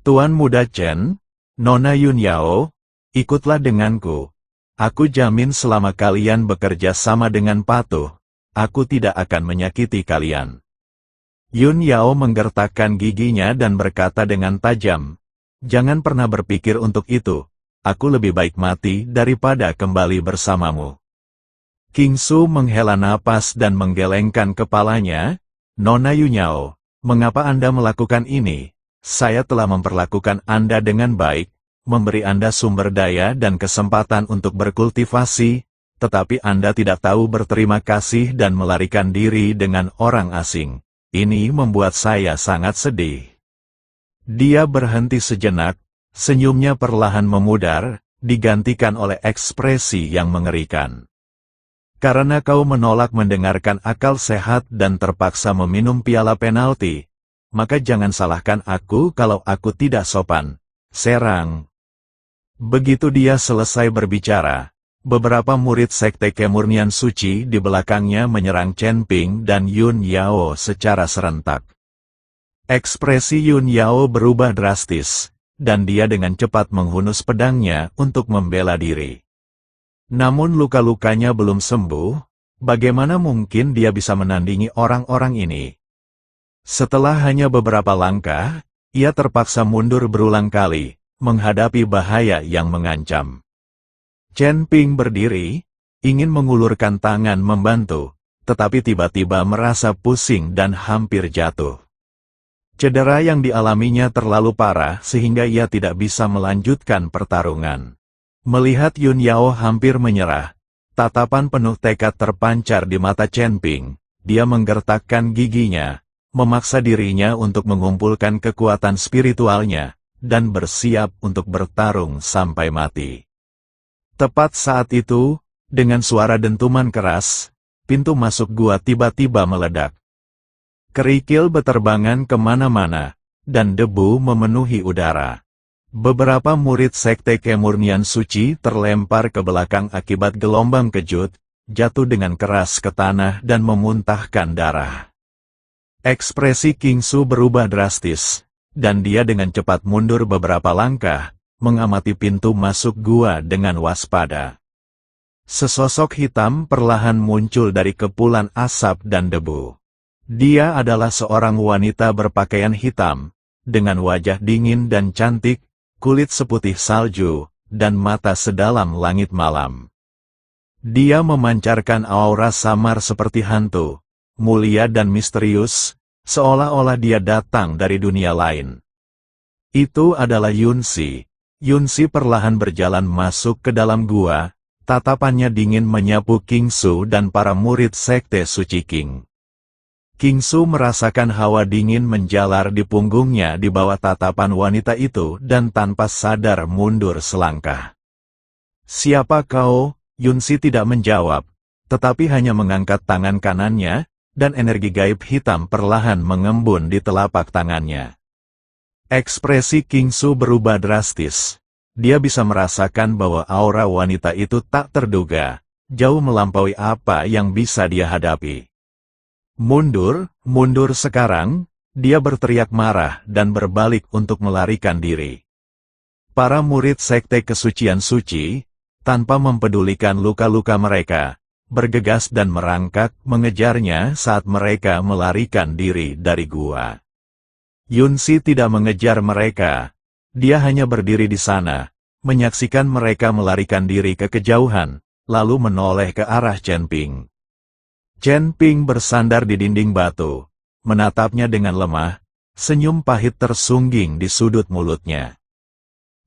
Tuan muda Chen, Nona Yun Yao, ikutlah denganku. Aku jamin selama kalian bekerja sama dengan patuh, aku tidak akan menyakiti kalian. Yun Yao menggertakkan giginya dan berkata dengan tajam, jangan pernah berpikir untuk itu, aku lebih baik mati daripada kembali bersamamu. King Su menghela napas dan menggelengkan kepalanya, Nona Yun Yao, mengapa Anda melakukan ini? Saya telah memperlakukan Anda dengan baik, memberi Anda sumber daya dan kesempatan untuk berkultivasi, tetapi Anda tidak tahu berterima kasih dan melarikan diri dengan orang asing. Ini membuat saya sangat sedih. Dia berhenti sejenak, senyumnya perlahan memudar, digantikan oleh ekspresi yang mengerikan. Karena kau menolak mendengarkan akal sehat dan terpaksa meminum piala penalti, maka jangan salahkan aku kalau aku tidak sopan. Serang. Begitu dia selesai berbicara, beberapa murid sekte kemurnian suci di belakangnya menyerang Chen Ping dan Yun Yao secara serentak. Ekspresi Yun Yao berubah drastis, dan dia dengan cepat menghunus pedangnya untuk membela diri. Namun luka-lukanya belum sembuh, bagaimana mungkin dia bisa menandingi orang-orang ini? Setelah hanya beberapa langkah, ia terpaksa mundur berulang kali, menghadapi bahaya yang mengancam. Chen Ping berdiri, ingin mengulurkan tangan membantu, tetapi tiba-tiba merasa pusing dan hampir jatuh. Cedera yang dialaminya terlalu parah sehingga ia tidak bisa melanjutkan pertarungan. Melihat Yun Yao hampir menyerah, tatapan penuh tekad terpancar di mata Chen Ping, dia menggertakkan giginya, memaksa dirinya untuk mengumpulkan kekuatan spiritualnya, dan bersiap untuk bertarung sampai mati. Tepat saat itu, dengan suara dentuman keras, pintu masuk gua tiba-tiba meledak. Kerikil beterbangan kemana-mana, dan debu memenuhi udara. Beberapa murid sekte kemurnian suci terlempar ke belakang akibat gelombang kejut, jatuh dengan keras ke tanah dan memuntahkan darah. Ekspresi King Su berubah drastis, dan dia dengan cepat mundur beberapa langkah, mengamati pintu masuk gua dengan waspada. Sesosok hitam perlahan muncul dari kepulan asap dan debu. Dia adalah seorang wanita berpakaian hitam, dengan wajah dingin dan cantik, kulit seputih salju, dan mata sedalam langit malam. Dia memancarkan aura samar seperti hantu, mulia dan misterius, seolah-olah dia datang dari dunia lain. Itu adalah Yun Si. Yun Si perlahan berjalan masuk ke dalam gua, tatapannya dingin menyapu King Su dan para murid sekte suci King. King Su merasakan hawa dingin menjalar di punggungnya di bawah tatapan wanita itu dan tanpa sadar mundur selangkah. "Siapa kau?" Yun Si tidak menjawab, tetapi hanya mengangkat tangan kanannya, dan energi gaib hitam perlahan mengembun di telapak tangannya. Ekspresi King Su berubah drastis. Dia bisa merasakan bahwa aura wanita itu tak terduga, jauh melampaui apa yang bisa dia hadapi. Mundur, mundur sekarang, dia berteriak marah dan berbalik untuk melarikan diri. Para murid Sekte Kesucian Suci, tanpa mempedulikan luka-luka mereka, bergegas dan merangkak mengejarnya saat mereka melarikan diri dari gua. Yunsi tidak mengejar mereka, dia hanya berdiri di sana, menyaksikan mereka melarikan diri ke kejauhan, lalu menoleh ke arah Chen Ping. Chen Ping bersandar di dinding batu, menatapnya dengan lemah, senyum pahit tersungging di sudut mulutnya.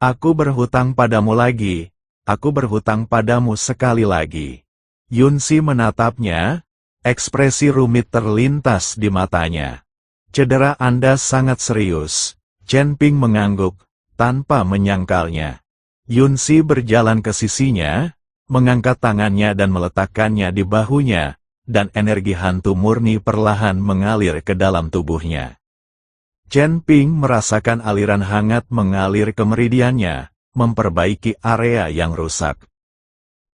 Aku berhutang padamu lagi, aku berhutang padamu sekali lagi. Yunsi menatapnya, ekspresi rumit terlintas di matanya. Cedera Anda sangat serius. Chen Ping mengangguk, tanpa menyangkalnya. Yunsi berjalan ke sisinya, mengangkat tangannya dan meletakkannya di bahunya, dan energi hantu murni perlahan mengalir ke dalam tubuhnya. Chen Ping merasakan aliran hangat mengalir ke meridiannya, memperbaiki area yang rusak.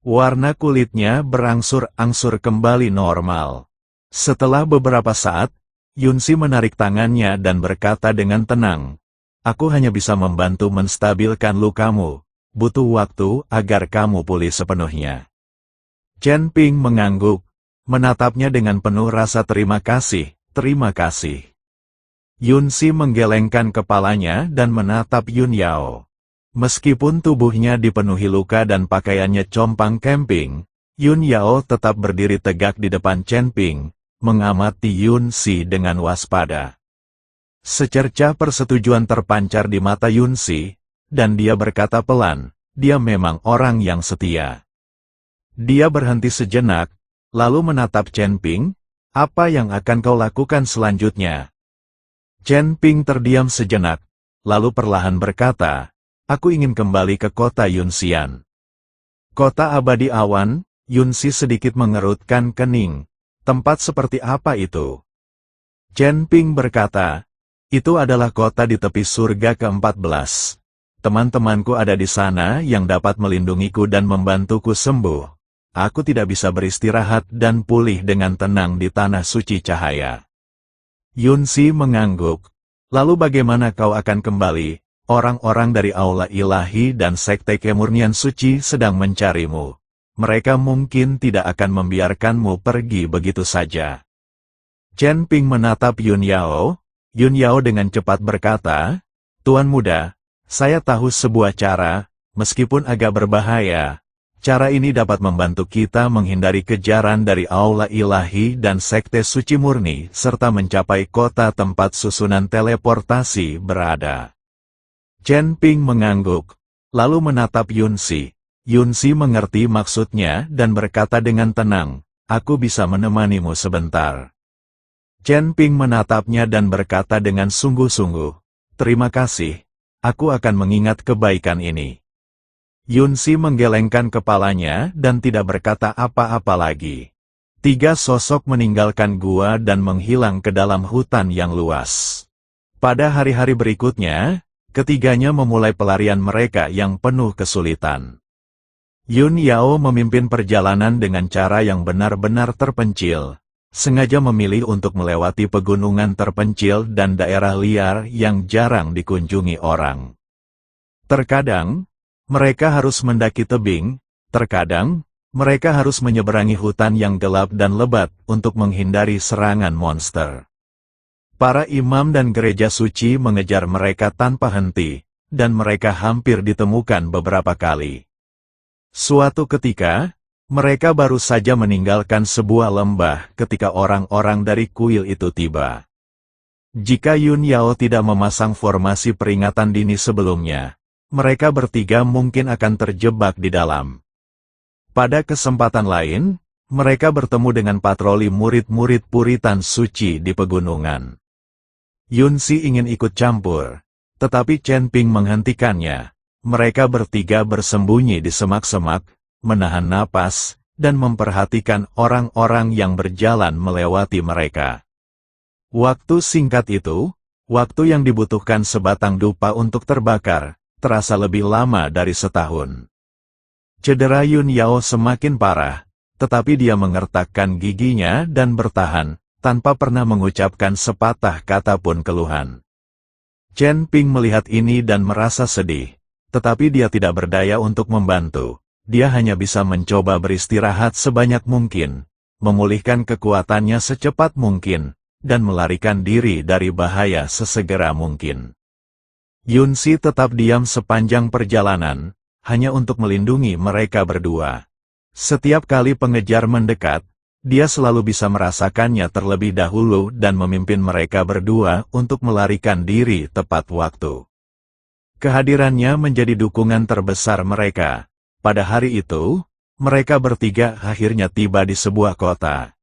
Warna kulitnya berangsur-angsur kembali normal. Setelah beberapa saat, Yunsi menarik tangannya dan berkata dengan tenang, "Aku hanya bisa membantu menstabilkan lukamu, butuh waktu agar kamu pulih sepenuhnya." Chen Ping mengangguk, menatapnya dengan penuh rasa terima kasih, terima kasih. Yunsi menggelengkan kepalanya dan menatap Yun Yao. Meskipun tubuhnya dipenuhi luka dan pakaiannya compang-camping, Yun Yao tetap berdiri tegak di depan Chen Ping, mengamati Yunsi dengan waspada. Secercah persetujuan terpancar di mata Yunsi, dan dia berkata pelan, dia memang orang yang setia. Dia berhenti sejenak, lalu menatap Chen Ping, apa yang akan kau lakukan selanjutnya? Chen Ping terdiam sejenak, lalu perlahan berkata, aku ingin kembali ke kota Yunxian. Kota abadi awan, Yunsi sedikit mengerutkan kening. Tempat seperti apa itu? Chen Ping berkata, itu adalah kota di tepi surga ke-14. Teman-temanku ada di sana yang dapat melindungiku dan membantuku sembuh. Aku tidak bisa beristirahat dan pulih dengan tenang di tanah suci cahaya. Yunsi mengangguk. Lalu bagaimana kau akan kembali? Orang-orang dari Aula Ilahi dan Sekte Kemurnian Suci sedang mencarimu. Mereka mungkin tidak akan membiarkanmu pergi begitu saja. Chen Ping menatap Yun Yao. Yun Yao dengan cepat berkata, Tuan muda, saya tahu sebuah cara, meskipun agak berbahaya. Cara ini dapat membantu kita menghindari kejaran dari Aula Ilahi dan Sekte Suci Murni, serta mencapai kota tempat susunan teleportasi berada. Chen Ping mengangguk, lalu menatap Yunsi. Yunsi mengerti maksudnya dan berkata dengan tenang, aku bisa menemanimu sebentar. Chen Ping menatapnya dan berkata dengan sungguh-sungguh, terima kasih, aku akan mengingat kebaikan ini. Yunsi menggelengkan kepalanya dan tidak berkata apa-apa lagi. Tiga sosok meninggalkan gua dan menghilang ke dalam hutan yang luas. Pada hari-hari berikutnya, ketiganya memulai pelarian mereka yang penuh kesulitan. Yun Yao memimpin perjalanan dengan cara yang benar-benar terpencil, sengaja memilih untuk melewati pegunungan terpencil dan daerah liar yang jarang dikunjungi orang. Terkadang, mereka harus mendaki tebing, terkadang, mereka harus menyeberangi hutan yang gelap dan lebat untuk menghindari serangan monster. Para imam dan gereja suci mengejar mereka tanpa henti, dan mereka hampir ditemukan beberapa kali. Suatu ketika, mereka baru saja meninggalkan sebuah lembah ketika orang-orang dari kuil itu tiba. Jika Yun Yao tidak memasang formasi peringatan dini sebelumnya, mereka bertiga mungkin akan terjebak di dalam. Pada kesempatan lain, mereka bertemu dengan patroli murid-murid puritan suci di pegunungan. Yunsi ingin ikut campur, tetapi Chen Ping menghentikannya. Mereka bertiga bersembunyi di semak-semak, menahan napas, dan memperhatikan orang-orang yang berjalan melewati mereka. Waktu singkat itu, waktu yang dibutuhkan sebatang dupa untuk terbakar, terasa lebih lama dari setahun. Cedera Yun Yao semakin parah, tetapi dia mengertakkan giginya dan bertahan, tanpa pernah mengucapkan sepatah kata pun keluhan. Chen Ping melihat ini dan merasa sedih, tetapi dia tidak berdaya untuk membantu. Dia hanya bisa mencoba beristirahat sebanyak mungkin, memulihkan kekuatannya secepat mungkin, dan melarikan diri dari bahaya sesegera mungkin. Yunxi tetap diam sepanjang perjalanan, hanya untuk melindungi mereka berdua. Setiap kali pengejar mendekat, dia selalu bisa merasakannya terlebih dahulu dan memimpin mereka berdua untuk melarikan diri tepat waktu. Kehadirannya menjadi dukungan terbesar mereka. Pada hari itu, mereka bertiga akhirnya tiba di sebuah kota.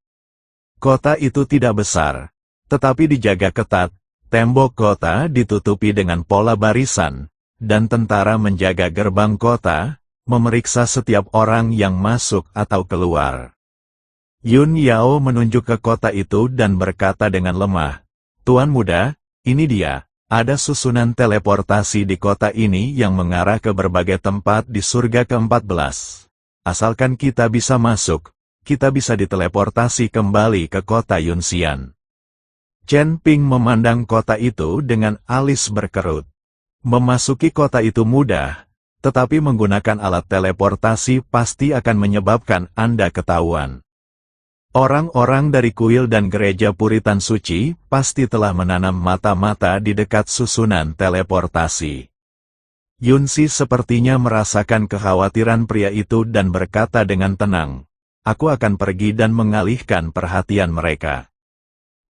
Kota itu tidak besar, tetapi dijaga ketat. Tembok kota ditutupi dengan pola barisan, dan tentara menjaga gerbang kota, memeriksa setiap orang yang masuk atau keluar. Yun Yao menunjuk ke kota itu dan berkata dengan lemah, "Tuan muda, ini dia. Ada susunan teleportasi di kota ini yang mengarah ke berbagai tempat di surga ke-14. Asalkan kita bisa masuk, kita bisa diteleportasi kembali ke kota Yunxian." Chen Ping memandang kota itu dengan alis berkerut. Memasuki kota itu mudah, tetapi menggunakan alat teleportasi pasti akan menyebabkan Anda ketahuan. Orang-orang dari kuil dan gereja Puritan Suci pasti telah menanam mata-mata di dekat susunan teleportasi. Yunxi sepertinya merasakan kekhawatiran pria itu dan berkata dengan tenang, "Aku akan pergi dan mengalihkan perhatian mereka."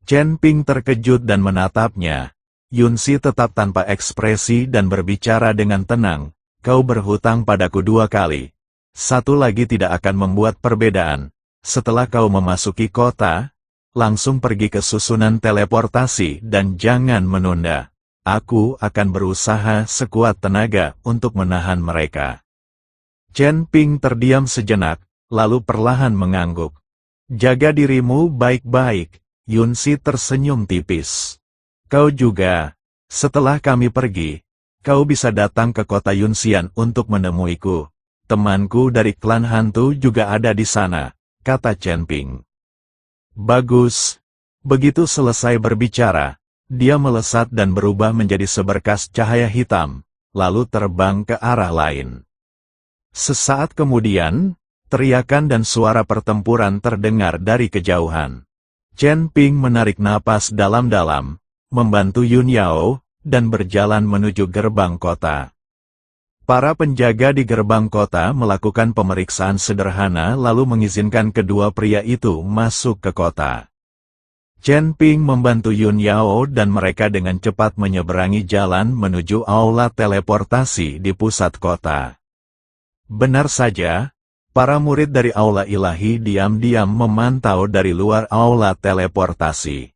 Chen Ping terkejut dan menatapnya. Yunxi tetap tanpa ekspresi dan berbicara dengan tenang, "Kau berhutang padaku 2 kali. Satu lagi tidak akan membuat perbedaan. Setelah kau memasuki kota, langsung pergi ke susunan teleportasi dan jangan menunda. Aku akan berusaha sekuat tenaga untuk menahan mereka." Chen Ping terdiam sejenak, lalu perlahan mengangguk. "Jaga dirimu baik-baik." Yunxi tersenyum tipis. "Kau juga. Setelah kami pergi, kau bisa datang ke kota Yunxian untuk menemuiku. Temanku dari klan hantu juga ada di sana," kata Chen Ping. "Bagus." Begitu selesai berbicara, dia melesat dan berubah menjadi seberkas cahaya hitam, lalu terbang ke arah lain. Sesaat kemudian, teriakan dan suara pertempuran terdengar dari kejauhan. Chen Ping menarik napas dalam-dalam, membantu Yun Yao, dan berjalan menuju gerbang kota. Para penjaga di gerbang kota melakukan pemeriksaan sederhana lalu mengizinkan kedua pria itu masuk ke kota. Chen Ping membantu Yun Yao dan mereka dengan cepat menyeberangi jalan menuju aula teleportasi di pusat kota. Benar saja, para murid dari aula ilahi diam-diam memantau dari luar aula teleportasi.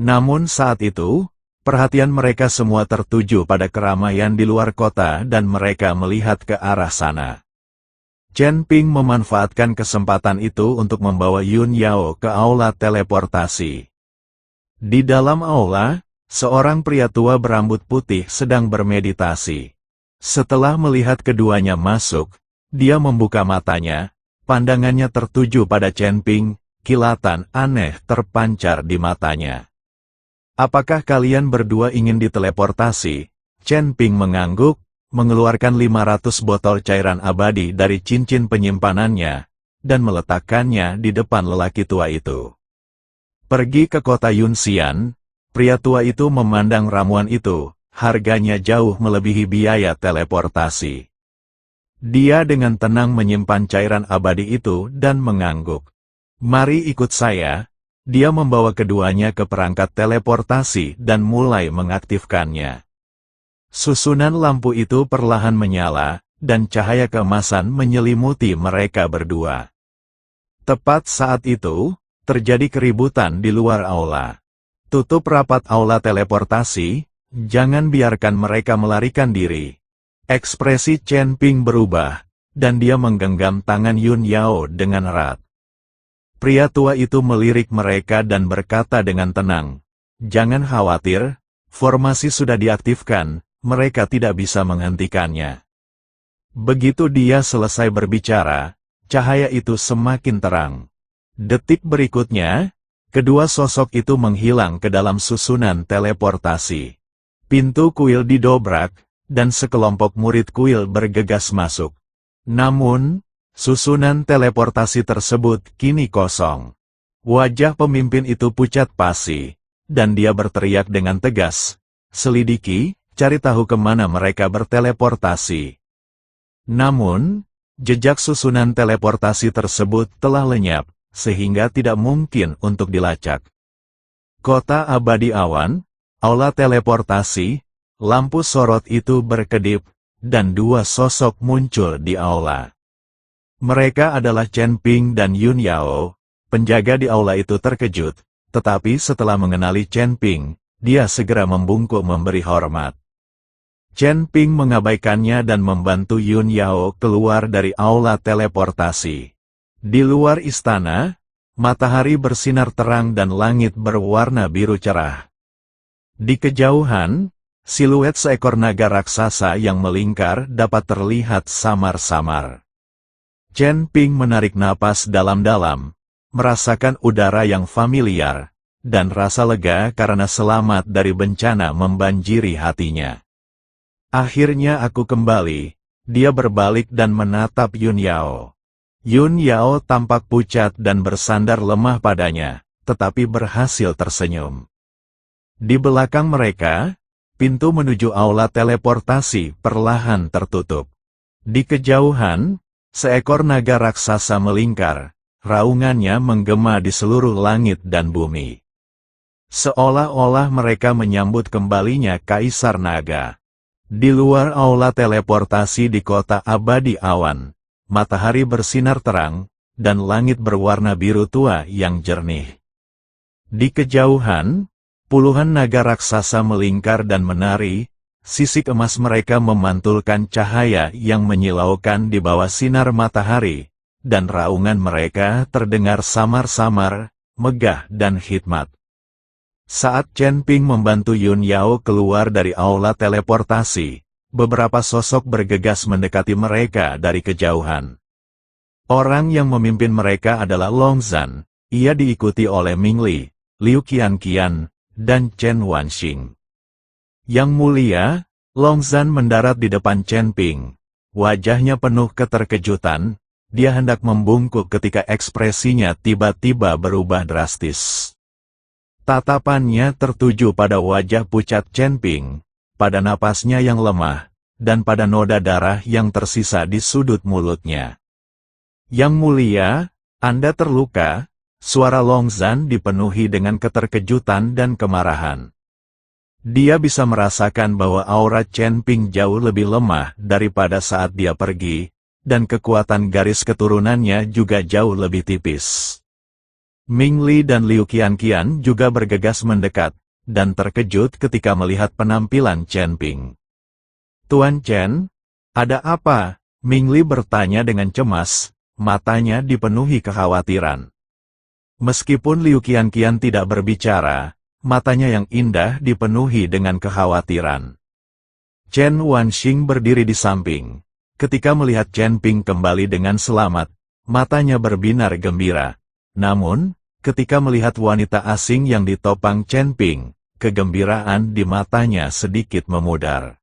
Namun saat itu, perhatian mereka semua tertuju pada keramaian di luar kota dan mereka melihat ke arah sana. Chen Ping memanfaatkan kesempatan itu untuk membawa Yun Yao ke aula teleportasi. Di dalam aula, seorang pria tua berambut putih sedang bermeditasi. Setelah melihat keduanya masuk, dia membuka matanya, pandangannya tertuju pada Chen Ping, kilatan aneh terpancar di matanya. "Apakah kalian berdua ingin diteleportasi?" Chen Ping mengangguk, mengeluarkan 500 botol cairan abadi dari cincin penyimpanannya, dan meletakkannya di depan lelaki tua itu. Pergi ke kota Yunxian, pria tua itu memandang ramuan itu, harganya jauh melebihi biaya teleportasi. Dia dengan tenang menyimpan cairan abadi itu dan mengangguk. "Mari ikut saya." Dia membawa keduanya ke perangkat teleportasi dan mulai mengaktifkannya. Susunan lampu itu perlahan menyala, dan cahaya keemasan menyelimuti mereka berdua. Tepat saat itu, terjadi keributan di luar aula. "Tutup rapat aula teleportasi, jangan biarkan mereka melarikan diri." Ekspresi Chen Ping berubah, dan dia menggenggam tangan Yun Yao dengan erat. Pria tua itu melirik mereka dan berkata dengan tenang, "Jangan khawatir, formasi sudah diaktifkan, mereka tidak bisa menghentikannya." Begitu dia selesai berbicara, cahaya itu semakin terang. Detik berikutnya, kedua sosok itu menghilang ke dalam susunan teleportasi. Pintu kuil didobrak, dan sekelompok murid kuil bergegas masuk. Namun, susunan teleportasi tersebut kini kosong. Wajah pemimpin itu pucat pasi, dan dia berteriak dengan tegas, "Selidiki, cari tahu kemana mereka berteleportasi." Namun, jejak susunan teleportasi tersebut telah lenyap, sehingga tidak mungkin untuk dilacak. Kota abadi awan, aula teleportasi, lampu sorot itu berkedip, dan dua sosok muncul di aula. Mereka adalah Chen Ping dan Yun Yao. Penjaga di aula itu terkejut, tetapi setelah mengenali Chen Ping, dia segera membungkuk memberi hormat. Chen Ping mengabaikannya dan membantu Yun Yao keluar dari aula teleportasi. Di luar istana, matahari bersinar terang dan langit berwarna biru cerah. Di kejauhan, siluet seekor naga raksasa yang melingkar dapat terlihat samar-samar. Chen Ping menarik napas dalam-dalam, merasakan udara yang familiar, dan rasa lega karena selamat dari bencana membanjiri hatinya. "Akhirnya aku kembali," dia berbalik dan menatap Yun Yao. Yun Yao tampak pucat dan bersandar lemah padanya, tetapi berhasil tersenyum. Di belakang mereka, pintu menuju aula teleportasi perlahan tertutup. Di kejauhan, seekor naga raksasa melingkar. Raungannya menggema di seluruh langit dan bumi. Seolah-olah mereka menyambut kembalinya Kaisar Naga. Di luar aula teleportasi di kota abadi awan, matahari bersinar terang, dan langit berwarna biru tua yang jernih. Di kejauhan, puluhan naga raksasa melingkar dan menari, sisik emas mereka memantulkan cahaya yang menyilaukan di bawah sinar matahari, dan raungan mereka terdengar samar-samar, megah dan hikmat. Saat Chen Ping membantu Yun Yao keluar dari aula teleportasi, beberapa sosok bergegas mendekati mereka dari kejauhan. Orang yang memimpin mereka adalah Long Zhan, ia diikuti oleh Ming Li, Liu Qianqian, dan Chen Wanxing. Yang mulia, Long Zhan mendarat di depan Chen Ping. Wajahnya penuh keterkejutan. Dia hendak membungkuk ketika ekspresinya tiba-tiba berubah drastis. Tatapannya tertuju pada wajah pucat Chen Ping, pada napasnya yang lemah, dan pada noda darah yang tersisa di sudut mulutnya. "Yang mulia, Anda terluka?" Suara Long Zhan dipenuhi dengan keterkejutan dan kemarahan. Dia bisa merasakan bahwa aura Chen Ping jauh lebih lemah daripada saat dia pergi, dan kekuatan garis keturunannya juga jauh lebih tipis. Ming Li dan Liu Qianqian juga bergegas mendekat, dan terkejut ketika melihat penampilan Chen Ping. "Tuan Chen, ada apa?" Ming Li bertanya dengan cemas, matanya dipenuhi kekhawatiran. Meskipun Liu Qianqian tidak berbicara, matanya yang indah dipenuhi dengan kekhawatiran. Chen Wanxing berdiri di samping. Ketika melihat Chen Ping kembali dengan selamat, matanya berbinar gembira. Namun, ketika melihat wanita asing yang ditopang Chen Ping, kegembiraan di matanya sedikit memudar.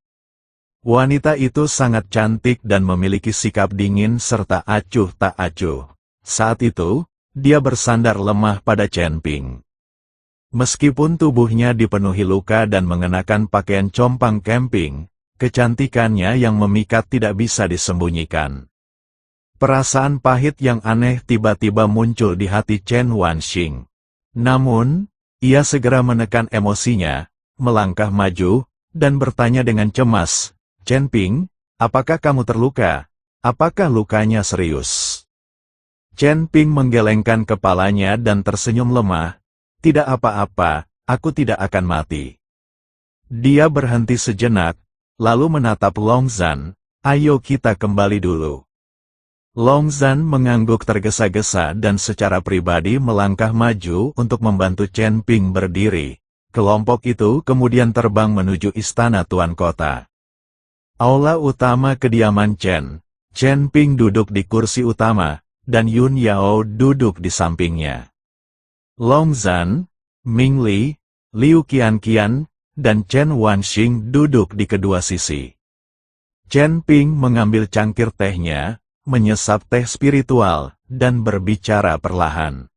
Wanita itu sangat cantik dan memiliki sikap dingin serta acuh tak acuh. Saat itu, dia bersandar lemah pada Chen Ping. Meskipun tubuhnya dipenuhi luka dan mengenakan pakaian compang camping, kecantikannya yang memikat tidak bisa disembunyikan. Perasaan pahit yang aneh tiba-tiba muncul di hati Chen Wanxing. Namun, ia segera menekan emosinya, melangkah maju, dan bertanya dengan cemas, "Chen Ping, apakah kamu terluka? Apakah lukanya serius?" Chen Ping menggelengkan kepalanya dan tersenyum lemah, "Tidak apa-apa, aku tidak akan mati." Dia berhenti sejenak, lalu menatap Long Zhan, "Ayo kita kembali dulu." Long Zhan mengangguk tergesa-gesa dan secara pribadi melangkah maju untuk membantu Chen Ping berdiri. Kelompok itu kemudian terbang menuju istana Tuan Kota. Aula utama kediaman Chen. Chen Ping duduk di kursi utama, dan Yun Yao duduk di sampingnya. Long Zhan, Ming Li, Liu Qianqian, dan Chen Wanxing duduk di kedua sisi. Chen Ping mengambil cangkir tehnya, menyesap teh spiritual, dan berbicara perlahan.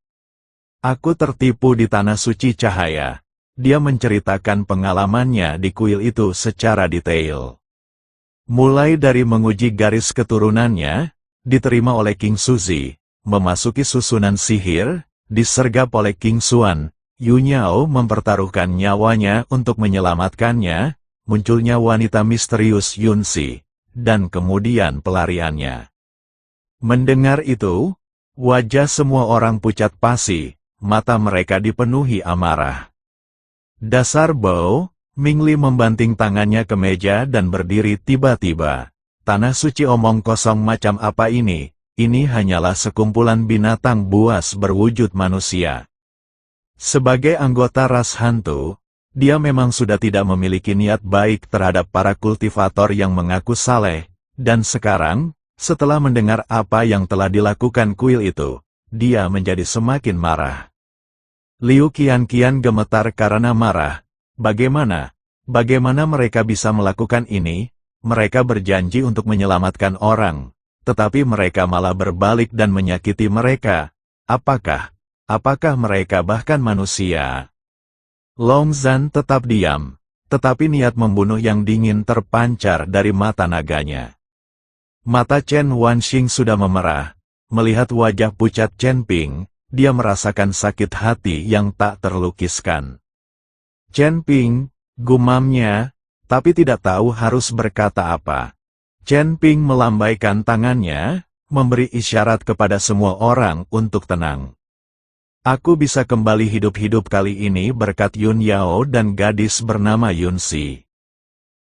Aku tertipu di tanah suci cahaya. Dia menceritakan pengalamannya di kuil itu secara detail. Mulai dari menguji garis keturunannya, diterima oleh King Suzi, memasuki susunan sihir, disergap oleh King Xuan, Yun Yao mempertaruhkan nyawanya untuk menyelamatkannya, munculnya wanita misterius Yun Si, dan kemudian pelariannya. Mendengar itu, wajah semua orang pucat pasi, mata mereka dipenuhi amarah. Dasar bau, Ming Li membanting tangannya ke meja dan berdiri tiba-tiba. Tanah suci omong kosong macam apa ini? Ini hanyalah sekumpulan binatang buas berwujud manusia. Sebagai anggota ras hantu, dia memang sudah tidak memiliki niat baik terhadap para kultivator yang mengaku saleh, dan sekarang, setelah mendengar apa yang telah dilakukan kuil itu, dia menjadi semakin marah. Liu Qianqian gemetar karena marah. Bagaimana mereka bisa melakukan ini? Mereka berjanji untuk menyelamatkan orang, tetapi mereka malah berbalik dan menyakiti mereka. Apakah mereka bahkan manusia? Long Zhan tetap diam, tetapi niat membunuh yang dingin terpancar dari mata naganya. Mata Chen Wanxing sudah memerah. Melihat wajah pucat Chen Ping, dia merasakan sakit hati yang tak terlukiskan. Chen Ping, gumamnya, tapi tidak tahu harus berkata apa. Chen Ping melambaikan tangannya, memberi isyarat kepada semua orang untuk tenang. Aku bisa kembali hidup-hidup kali ini berkat Yun Yao dan gadis bernama Yun Si.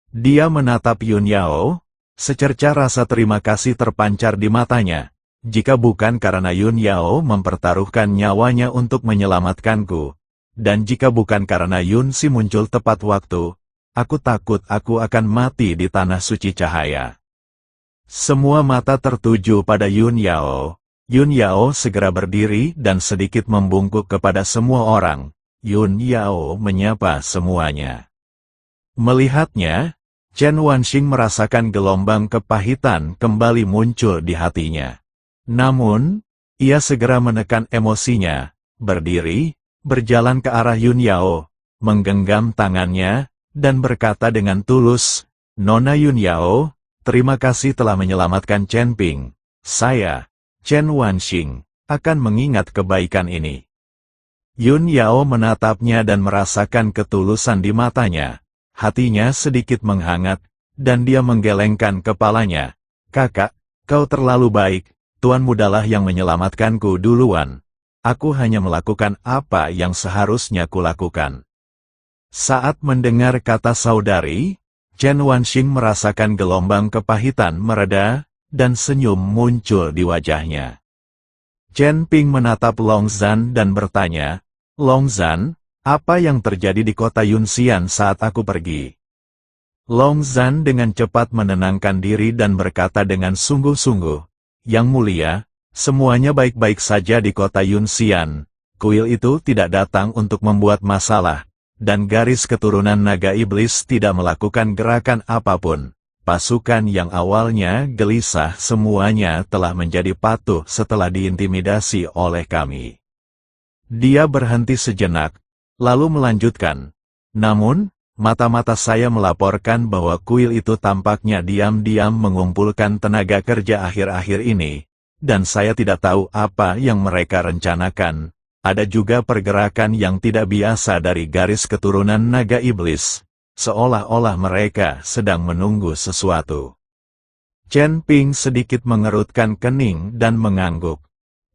Dia menatap Yun Yao, secerca rasa terima kasih terpancar di matanya. Jika bukan karena Yun Yao mempertaruhkan nyawanya untuk menyelamatkanku, dan jika bukan karena Yun Si muncul tepat waktu, aku takut aku akan mati di tanah suci cahaya. Semua mata tertuju pada Yun Yao. Yun Yao segera berdiri dan sedikit membungkuk kepada semua orang. Yun Yao menyapa semuanya. Melihatnya, Chen Wanxing merasakan gelombang kepahitan kembali muncul di hatinya. Namun, ia segera menekan emosinya, berdiri, berjalan ke arah Yun Yao, menggenggam tangannya, dan berkata dengan tulus, "Nona Yun Yao, terima kasih telah menyelamatkan Chen Ping. Saya, Chen Wanxing, akan mengingat kebaikan ini." Yun Yao menatapnya dan merasakan ketulusan di matanya. Hatinya sedikit menghangat, dan dia menggelengkan kepalanya. "Kakak, kau terlalu baik. Tuan mudalah yang menyelamatkanku duluan. Aku hanya melakukan apa yang seharusnya kulakukan." Saat mendengar kata saudari, Chen Wanxing merasakan gelombang kepahitan mereda, dan senyum muncul di wajahnya. Chen Ping menatap Long Zhan dan bertanya, "Long Zhan, apa yang terjadi di kota Yunxian saat aku pergi?" Long Zhan dengan cepat menenangkan diri dan berkata dengan sungguh-sungguh, "Yang mulia, semuanya baik-baik saja di kota Yunxian. Kuil itu tidak datang untuk membuat masalah, dan garis keturunan naga iblis tidak melakukan gerakan apapun. Pasukan yang awalnya gelisah semuanya telah menjadi patuh setelah diintimidasi oleh kami." Dia berhenti sejenak, lalu melanjutkan, "Namun, mata-mata saya melaporkan bahwa kuil itu tampaknya diam-diam mengumpulkan tenaga kerja akhir-akhir ini, dan saya tidak tahu apa yang mereka rencanakan. Ada juga pergerakan yang tidak biasa dari garis keturunan naga iblis, seolah-olah mereka sedang menunggu sesuatu." Chen Ping sedikit mengerutkan kening dan mengangguk.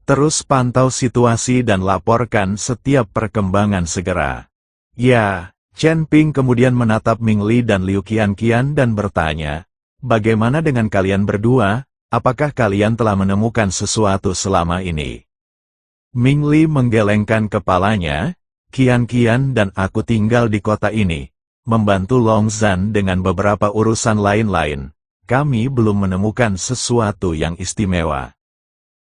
"Terus pantau situasi dan laporkan setiap perkembangan segera." "Ya." Chen Ping kemudian menatap Ming Li dan Liu Qianqian dan bertanya, "Bagaimana dengan kalian berdua? Apakah kalian telah menemukan sesuatu selama ini?" Ming Li menggelengkan kepalanya, "Qianqian dan aku tinggal di kota ini, membantu Long Zhan dengan beberapa urusan lain-lain. Kami belum menemukan sesuatu yang istimewa."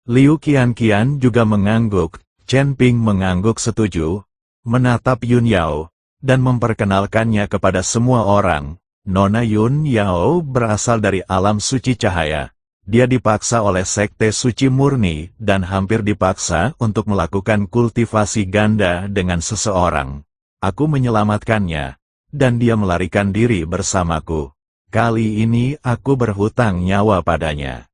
Liu Qianqian juga mengangguk. Chen Ping mengangguk setuju, menatap Yun Yao, dan memperkenalkannya kepada semua orang. Nona Yun Yao berasal dari alam suci cahaya. Dia dipaksa oleh sekte suci murni dan hampir dipaksa untuk melakukan kultivasi ganda dengan seseorang. Aku menyelamatkannya, dan dia melarikan diri bersamaku. Kali ini aku berhutang nyawa padanya.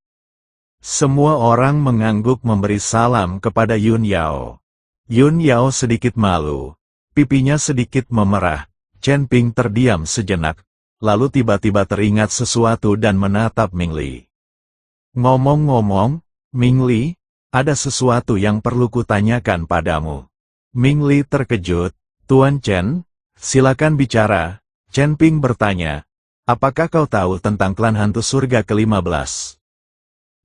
Semua orang mengangguk memberi salam kepada Yun Yao. Yun Yao sedikit malu, pipinya sedikit memerah. Chen Ping terdiam sejenak, lalu tiba-tiba teringat sesuatu dan menatap Ming Li. Ngomong-ngomong, Ming Li, ada sesuatu yang perlu kutanyakan padamu. Ming Li terkejut. Tuan Chen, silakan bicara. Chen Ping bertanya, apakah kau tahu tentang klan hantu surga ke-15?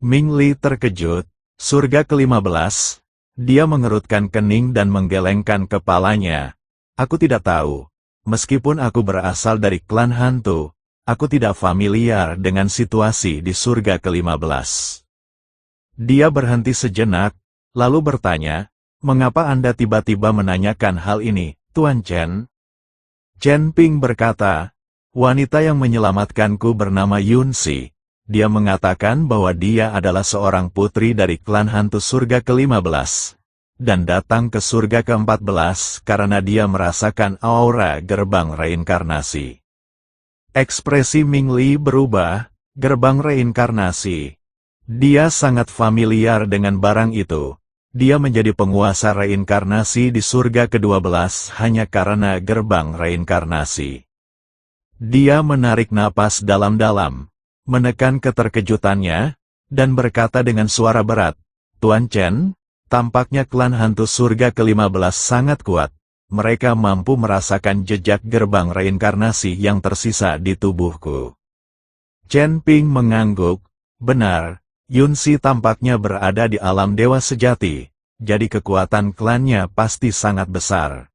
Ming Li terkejut. Surga ke-15? Dia mengerutkan kening dan menggelengkan kepalanya. Aku tidak tahu. Meskipun aku berasal dari klan hantu, aku tidak familiar dengan situasi di surga ke-15. Dia berhenti sejenak, lalu bertanya, mengapa Anda tiba-tiba menanyakan hal ini, Tuan Chen? Chen Ping berkata, wanita yang menyelamatkanku bernama Yun Si. Dia mengatakan bahwa dia adalah seorang putri dari klan hantu surga ke-15, dan datang ke surga ke-14 karena dia merasakan aura gerbang reinkarnasi. Ekspresi Ming Li berubah, gerbang reinkarnasi. Dia sangat familiar dengan barang itu. Dia menjadi penguasa reinkarnasi di surga ke-12 hanya karena gerbang reinkarnasi. Dia menarik napas dalam-dalam, menekan keterkejutannya, dan berkata dengan suara berat, Tuan Chen, tampaknya klan hantu surga ke-15 sangat kuat. Mereka mampu merasakan jejak gerbang reinkarnasi yang tersisa di tubuhku. Chen Ping mengangguk, benar, Yun Si tampaknya berada di alam dewa sejati, jadi kekuatan klannya pasti sangat besar.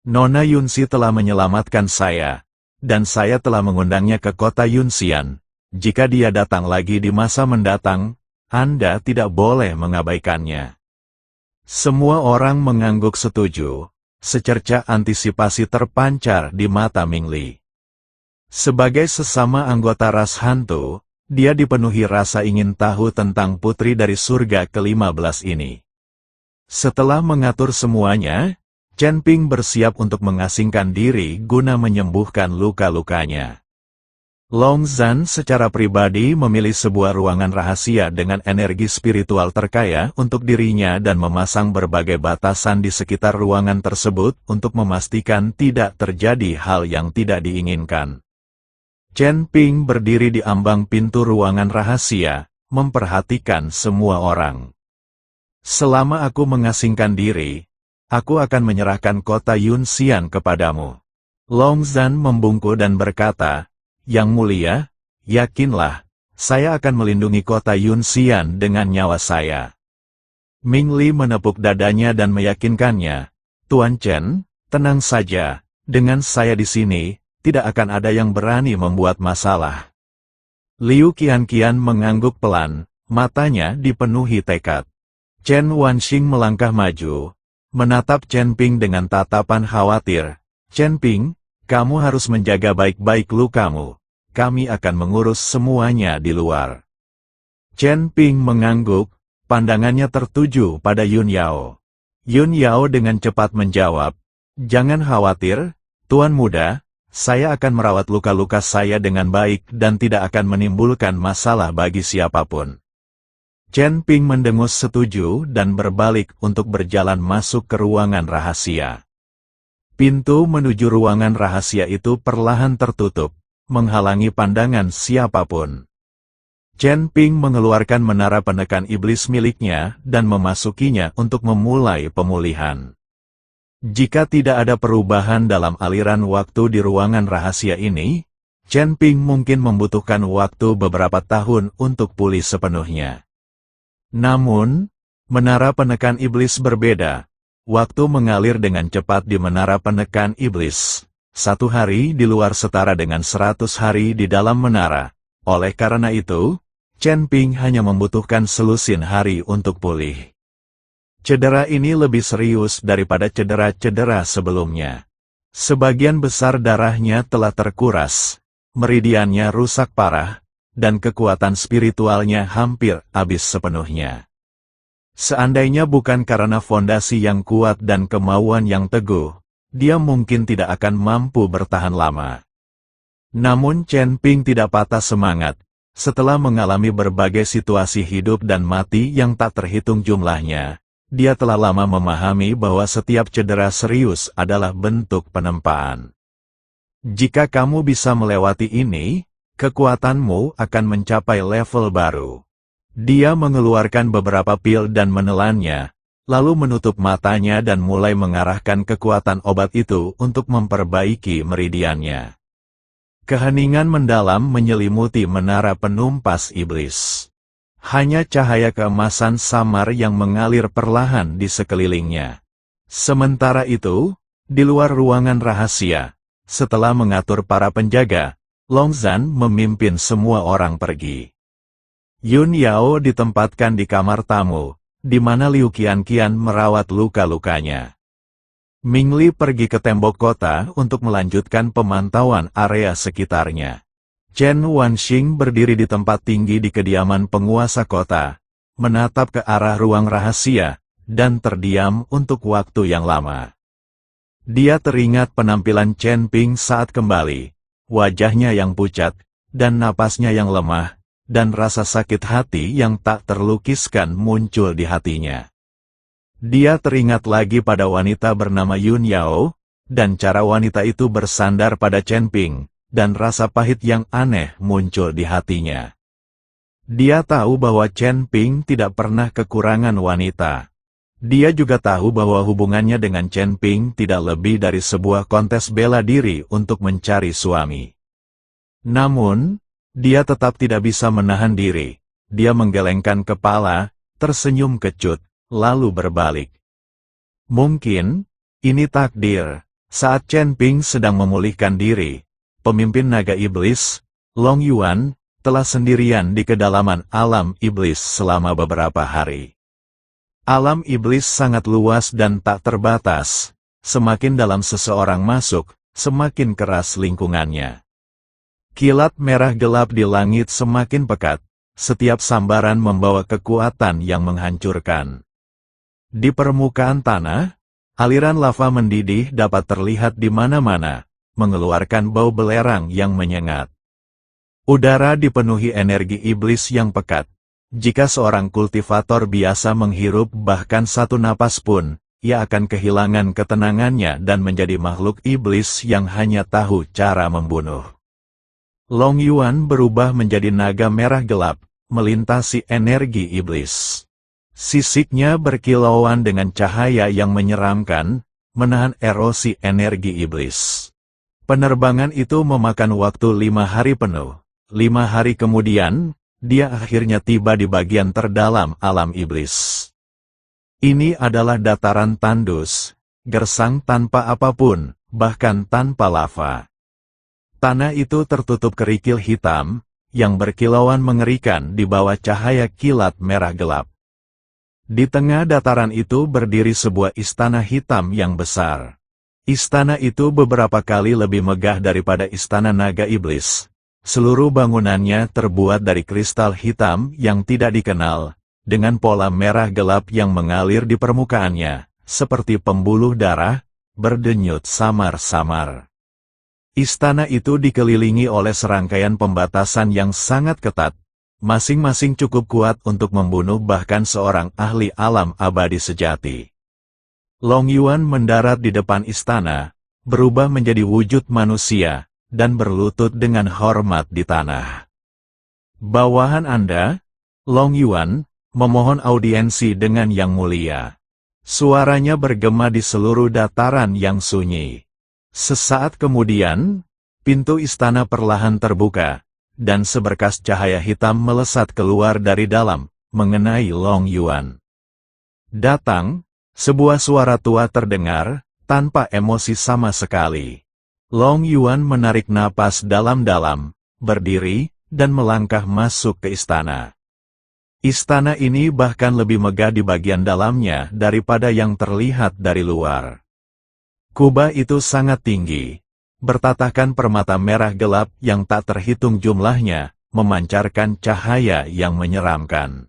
Nona Yun Si telah menyelamatkan saya, dan saya telah mengundangnya ke kota Yunxian. Jika dia datang lagi di masa mendatang, Anda tidak boleh mengabaikannya. Semua orang mengangguk setuju. Secerca antisipasi terpancar di mata Ming Li. Sebagai sesama anggota ras hantu, dia dipenuhi rasa ingin tahu tentang putri dari surga ke-15 ini. Setelah mengatur semuanya, Chen Ping bersiap untuk mengasingkan diri guna menyembuhkan luka-lukanya. Long Zhan secara pribadi memilih sebuah ruangan rahasia dengan energi spiritual terkaya untuk dirinya dan memasang berbagai batasan di sekitar ruangan tersebut untuk memastikan tidak terjadi hal yang tidak diinginkan. Chen Ping berdiri di ambang pintu ruangan rahasia, memperhatikan semua orang. Selama aku mengasingkan diri, aku akan menyerahkan kota Yunxian kepadamu. Long Zhan membungkuk dan berkata, Yang mulia, yakinlah, saya akan melindungi kota Yunxian dengan nyawa saya. Ming Li menepuk dadanya dan meyakinkannya, Tuan Chen, tenang saja, dengan saya di sini, tidak akan ada yang berani membuat masalah. Liu Qianqian mengangguk pelan, matanya dipenuhi tekad. Chen Wanxing melangkah maju, menatap Chen Ping dengan tatapan khawatir. Chen Ping, kamu harus menjaga baik-baik lukamu. Kami akan mengurus semuanya di luar. Chen Ping mengangguk, pandangannya tertuju pada Yun Yao. Yun Yao dengan cepat menjawab, jangan khawatir, Tuan Muda, saya akan merawat luka-luka saya dengan baik dan tidak akan menimbulkan masalah bagi siapapun. Chen Ping mendengus setuju dan berbalik untuk berjalan masuk ke ruangan rahasia. Pintu menuju ruangan rahasia itu perlahan tertutup, menghalangi pandangan siapapun. Chen Ping mengeluarkan menara penekan iblis miliknya dan memasukinya untuk memulai pemulihan. Jika tidak ada perubahan dalam aliran waktu di ruangan rahasia ini, Chen Ping mungkin membutuhkan waktu beberapa tahun untuk pulih sepenuhnya. Namun, menara penekan iblis berbeda. Waktu mengalir dengan cepat di menara penekan iblis. 1 hari di luar setara dengan 100 hari di dalam menara. Oleh karena itu, Chen Ping hanya membutuhkan selusin hari untuk pulih. Cedera ini lebih serius daripada cedera-cedera sebelumnya. Sebagian besar darahnya telah terkuras, meridiannya rusak parah, dan kekuatan spiritualnya hampir habis sepenuhnya. Seandainya bukan karena fondasi yang kuat dan kemauan yang teguh, dia mungkin tidak akan mampu bertahan lama. Namun Chen Ping tidak patah semangat. Setelah mengalami berbagai situasi hidup dan mati yang tak terhitung jumlahnya, dia telah lama memahami bahwa setiap cedera serius adalah bentuk penempaan. Jika kamu bisa melewati ini, kekuatanmu akan mencapai level baru. Dia mengeluarkan beberapa pil dan menelannya, lalu menutup matanya dan mulai mengarahkan kekuatan obat itu untuk memperbaiki meridiannya. Keheningan mendalam menyelimuti menara penumpas iblis. Hanya cahaya keemasan samar yang mengalir perlahan di sekelilingnya. Sementara itu, di luar ruangan rahasia, setelah mengatur para penjaga, Long Zhan memimpin semua orang pergi. Yun Yao ditempatkan di kamar tamu, di mana Liu Qianqian merawat luka-lukanya. Ming Li pergi ke tembok kota untuk melanjutkan pemantauan area sekitarnya. Chen Wanxing berdiri di tempat tinggi di kediaman penguasa kota, menatap ke arah ruang rahasia, dan terdiam untuk waktu yang lama. Dia teringat penampilan Chen Ping saat kembali, wajahnya yang pucat, dan napasnya yang lemah, dan rasa sakit hati yang tak terlukiskan muncul di hatinya. Dia teringat lagi pada wanita bernama Yun Yao, dan cara wanita itu bersandar pada Chen Ping, dan rasa pahit yang aneh muncul di hatinya. Dia tahu bahwa Chen Ping tidak pernah kekurangan wanita. Dia juga tahu bahwa hubungannya dengan Chen Ping tidak lebih dari sebuah kontes bela diri untuk mencari suami. Namun, dia tetap tidak bisa menahan diri. Dia menggelengkan kepala, tersenyum kecut, lalu berbalik. Mungkin, ini takdir. Saat Chen Ping sedang memulihkan diri, pemimpin naga iblis, Long Yuan, telah sendirian di kedalaman alam iblis selama beberapa hari. Alam iblis sangat luas dan tak terbatas. Semakin dalam seseorang masuk, semakin keras lingkungannya. Kilat merah gelap di langit semakin pekat. Setiap sambaran membawa kekuatan yang menghancurkan. Di permukaan tanah, aliran lava mendidih dapat terlihat di mana-mana, mengeluarkan bau belerang yang menyengat. Udara dipenuhi energi iblis yang pekat. Jika seorang kultivator biasa menghirup bahkan satu napas pun, ia akan kehilangan ketenangannya dan menjadi makhluk iblis yang hanya tahu cara membunuh. Long Yuan berubah menjadi naga merah gelap, melintasi energi iblis. Sisiknya berkilauan dengan cahaya yang menyeramkan, menahan erosi energi iblis. Penerbangan itu memakan waktu 5 hari penuh. 5 hari kemudian, dia akhirnya tiba di bagian terdalam alam iblis. Ini adalah dataran tandus, gersang tanpa apapun, bahkan tanpa lava. Tanah itu tertutup kerikil hitam, yang berkilauan mengerikan di bawah cahaya kilat merah gelap. Di tengah dataran itu berdiri sebuah istana hitam yang besar. Istana itu beberapa kali lebih megah daripada istana naga iblis. Seluruh bangunannya terbuat dari kristal hitam yang tidak dikenal, dengan pola merah gelap yang mengalir di permukaannya, seperti pembuluh darah, berdenyut samar-samar. Istana itu dikelilingi oleh serangkaian pembatasan yang sangat ketat, masing-masing cukup kuat untuk membunuh bahkan seorang ahli alam abadi sejati. Long Yuan mendarat di depan istana, berubah menjadi wujud manusia, dan berlutut dengan hormat di tanah. Bawahan Anda, Long Yuan, memohon audiensi dengan Yang Mulia. Suaranya bergema di seluruh dataran yang sunyi. Sesaat kemudian, pintu istana perlahan terbuka, dan seberkas cahaya hitam melesat keluar dari dalam, mengenai Long Yuan. Datang, sebuah suara tua terdengar, tanpa emosi sama sekali. Long Yuan menarik napas dalam-dalam, berdiri, dan melangkah masuk ke istana. Istana ini bahkan lebih megah di bagian dalamnya daripada yang terlihat dari luar. Kubah itu sangat tinggi, bertatahkan permata merah gelap yang tak terhitung jumlahnya, memancarkan cahaya yang menyeramkan.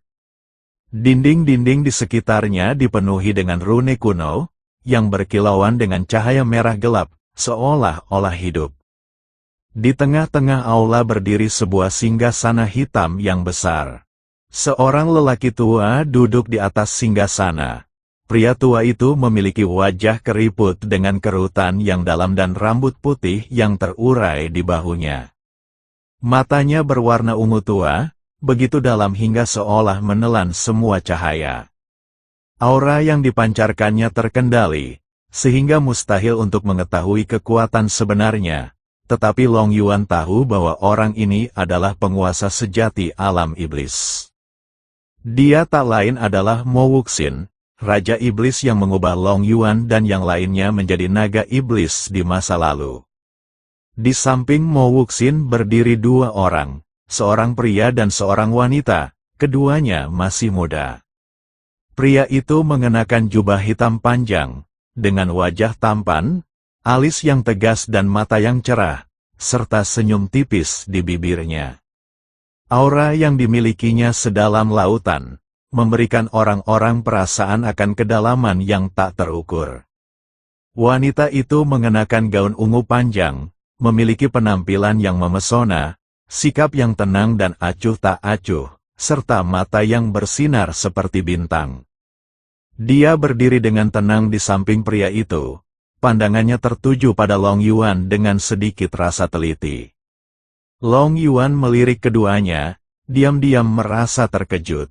Dinding-dinding di sekitarnya dipenuhi dengan rune kuno, yang berkilauan dengan cahaya merah gelap, seolah-olah hidup. Di tengah-tengah aula berdiri sebuah singgasana hitam yang besar. Seorang lelaki tua duduk di atas singgasana. Pria tua itu memiliki wajah keriput dengan kerutan yang dalam dan rambut putih yang terurai di bahunya. Matanya berwarna ungu tua, begitu dalam hingga seolah menelan semua cahaya. Aura yang dipancarkannya terkendali, sehingga mustahil untuk mengetahui kekuatan sebenarnya. Tetapi Long Yuan tahu bahwa orang ini adalah penguasa sejati alam iblis. Dia tak lain adalah Mo Wuxin, Raja Iblis yang mengubah Long Yuan dan yang lainnya menjadi naga iblis di masa lalu. Di samping Mo Wuxin berdiri dua orang, seorang pria dan seorang wanita, keduanya masih muda. Pria itu mengenakan jubah hitam panjang, dengan wajah tampan, alis yang tegas dan mata yang cerah, serta senyum tipis di bibirnya. Aura yang dimilikinya sedalam lautan, memberikan orang-orang perasaan akan kedalaman yang tak terukur. Wanita itu mengenakan gaun ungu panjang, memiliki penampilan yang memesona, sikap yang tenang dan acuh tak acuh, serta mata yang bersinar seperti bintang. Dia berdiri dengan tenang di samping pria itu. Pandangannya tertuju pada Long Yuan dengan sedikit rasa teliti. Long Yuan melirik keduanya, diam-diam merasa terkejut.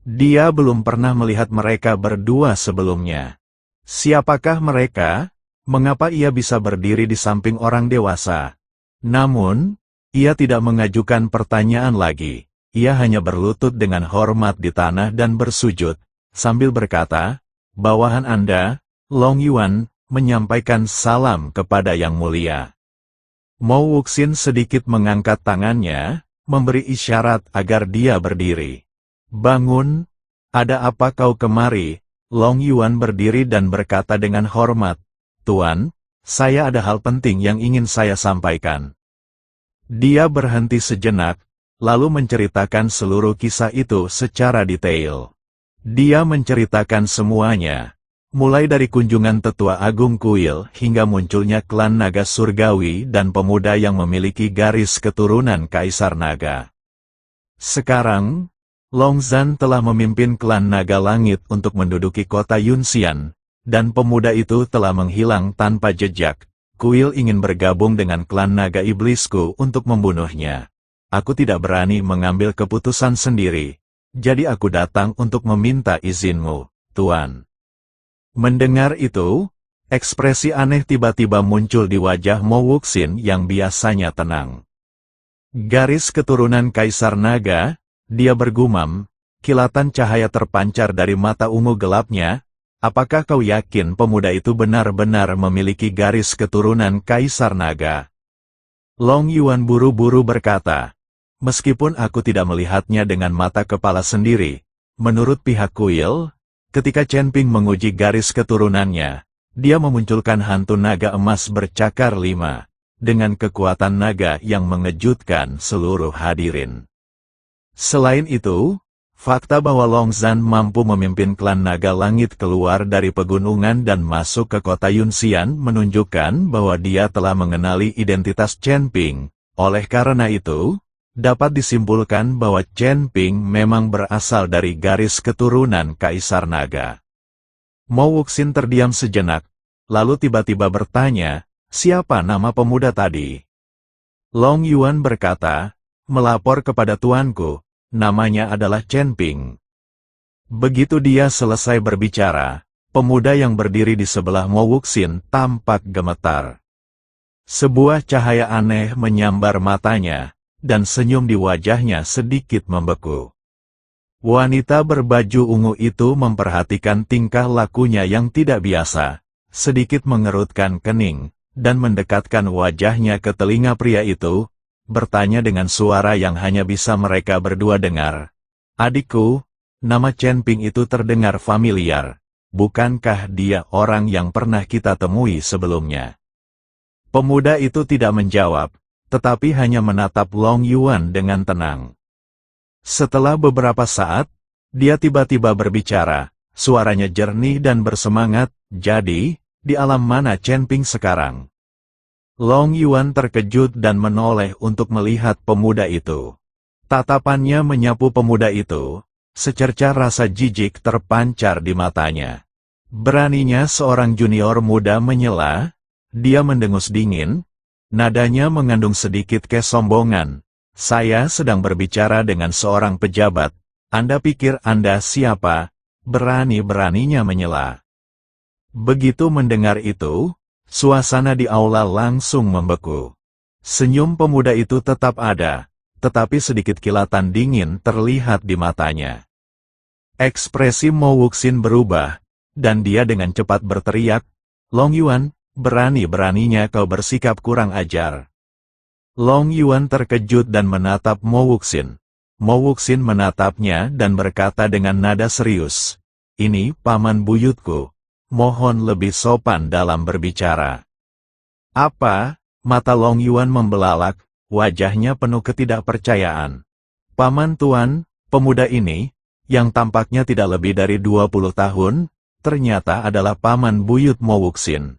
Dia belum pernah melihat mereka berdua sebelumnya. Siapakah mereka? Mengapa ia bisa berdiri di samping orang dewasa? Namun, ia tidak mengajukan pertanyaan lagi. Ia hanya berlutut dengan hormat di tanah dan bersujud, sambil berkata, "Bawahan Anda, Long Yuan, menyampaikan salam kepada Yang Mulia." Mo Wuxin sedikit mengangkat tangannya, memberi isyarat agar dia berdiri. "Bangun, ada apa kau kemari?" Long Yuan berdiri dan berkata dengan hormat, "Tuan, saya ada hal penting yang ingin saya sampaikan." Dia berhenti sejenak, lalu menceritakan seluruh kisah itu secara detail. Dia menceritakan semuanya. Mulai dari kunjungan Tetua Agung Kuil hingga munculnya klan naga surgawi dan pemuda yang memiliki garis keturunan Kaisar Naga. Sekarang, Long Zhan telah memimpin klan naga langit untuk menduduki kota Yunxian, dan pemuda itu telah menghilang tanpa jejak. Kuil ingin bergabung dengan klan naga iblisku untuk membunuhnya. Aku tidak berani mengambil keputusan sendiri, jadi aku datang untuk meminta izinmu, Tuan. Mendengar itu, ekspresi aneh tiba-tiba muncul di wajah Mo Wuxin yang biasanya tenang. "Garis keturunan Kaisar Naga," dia bergumam, kilatan cahaya terpancar dari mata ungu gelapnya. "Apakah kau yakin pemuda itu benar-benar memiliki garis keturunan Kaisar Naga?" Long Yuan buru-buru berkata, "Meskipun aku tidak melihatnya dengan mata kepala sendiri, menurut pihak kuil, ketika Chen Ping menguji garis keturunannya, dia memunculkan hantu naga emas bercakar 5, dengan kekuatan naga yang mengejutkan seluruh hadirin. Selain itu, fakta bahwa Long Zhan mampu memimpin klan naga langit keluar dari pegunungan dan masuk ke kota Yunxian menunjukkan bahwa dia telah mengenali identitas Chen Ping. Oleh karena itu, dapat disimpulkan bahwa Chen Ping memang berasal dari garis keturunan Kaisar Naga." Mo Wuxin terdiam sejenak, lalu tiba-tiba bertanya, "Siapa nama pemuda tadi?" Long Yuan berkata, "Melapor kepada tuanku, namanya adalah Chen Ping." Begitu dia selesai berbicara, pemuda yang berdiri di sebelah Mo Wuxin tampak gemetar. Sebuah cahaya aneh menyambar matanya, dan senyum di wajahnya sedikit membeku. Wanita berbaju ungu itu memperhatikan tingkah lakunya yang tidak biasa, sedikit mengerutkan kening, dan mendekatkan wajahnya ke telinga pria itu. bertanya dengan suara yang hanya bisa mereka berdua dengar. Adikku, nama Chen Ping itu terdengar familiar. Bukankah dia orang yang pernah kita temui sebelumnya? Pemuda itu tidak menjawab, tetapi hanya menatap Long Yuan dengan tenang. Setelah beberapa saat, dia tiba-tiba berbicara, suaranya jernih dan bersemangat. Jadi, di alam mana Chen Ping sekarang? Long Yuan terkejut dan menoleh untuk melihat pemuda itu. Tatapannya menyapu pemuda itu, secerca rasa jijik terpancar di matanya. Beraninya seorang junior muda menyela, dia mendengus dingin, nadanya mengandung sedikit kesombongan. Saya sedang berbicara dengan seorang pejabat. Anda pikir Anda siapa? Berani-beraninya menyela. Begitu mendengar itu, suasana di aula langsung membeku. Senyum pemuda itu tetap ada, tetapi sedikit kilatan dingin terlihat di matanya. Ekspresi Mo Wuxin berubah, dan dia dengan cepat berteriak, Long Yuan, berani-beraninya kau bersikap kurang ajar. Long Yuan terkejut dan menatap Mo Wuxin. Mo Wuxin menatapnya dan berkata dengan nada serius, ini paman buyutku, mohon lebih sopan dalam berbicara. Apa? Mata Long Yuan membelalak, wajahnya penuh ketidakpercayaan. Paman tuan, pemuda ini, yang tampaknya tidak lebih dari 20 tahun, ternyata adalah paman buyut Mo Wuxin.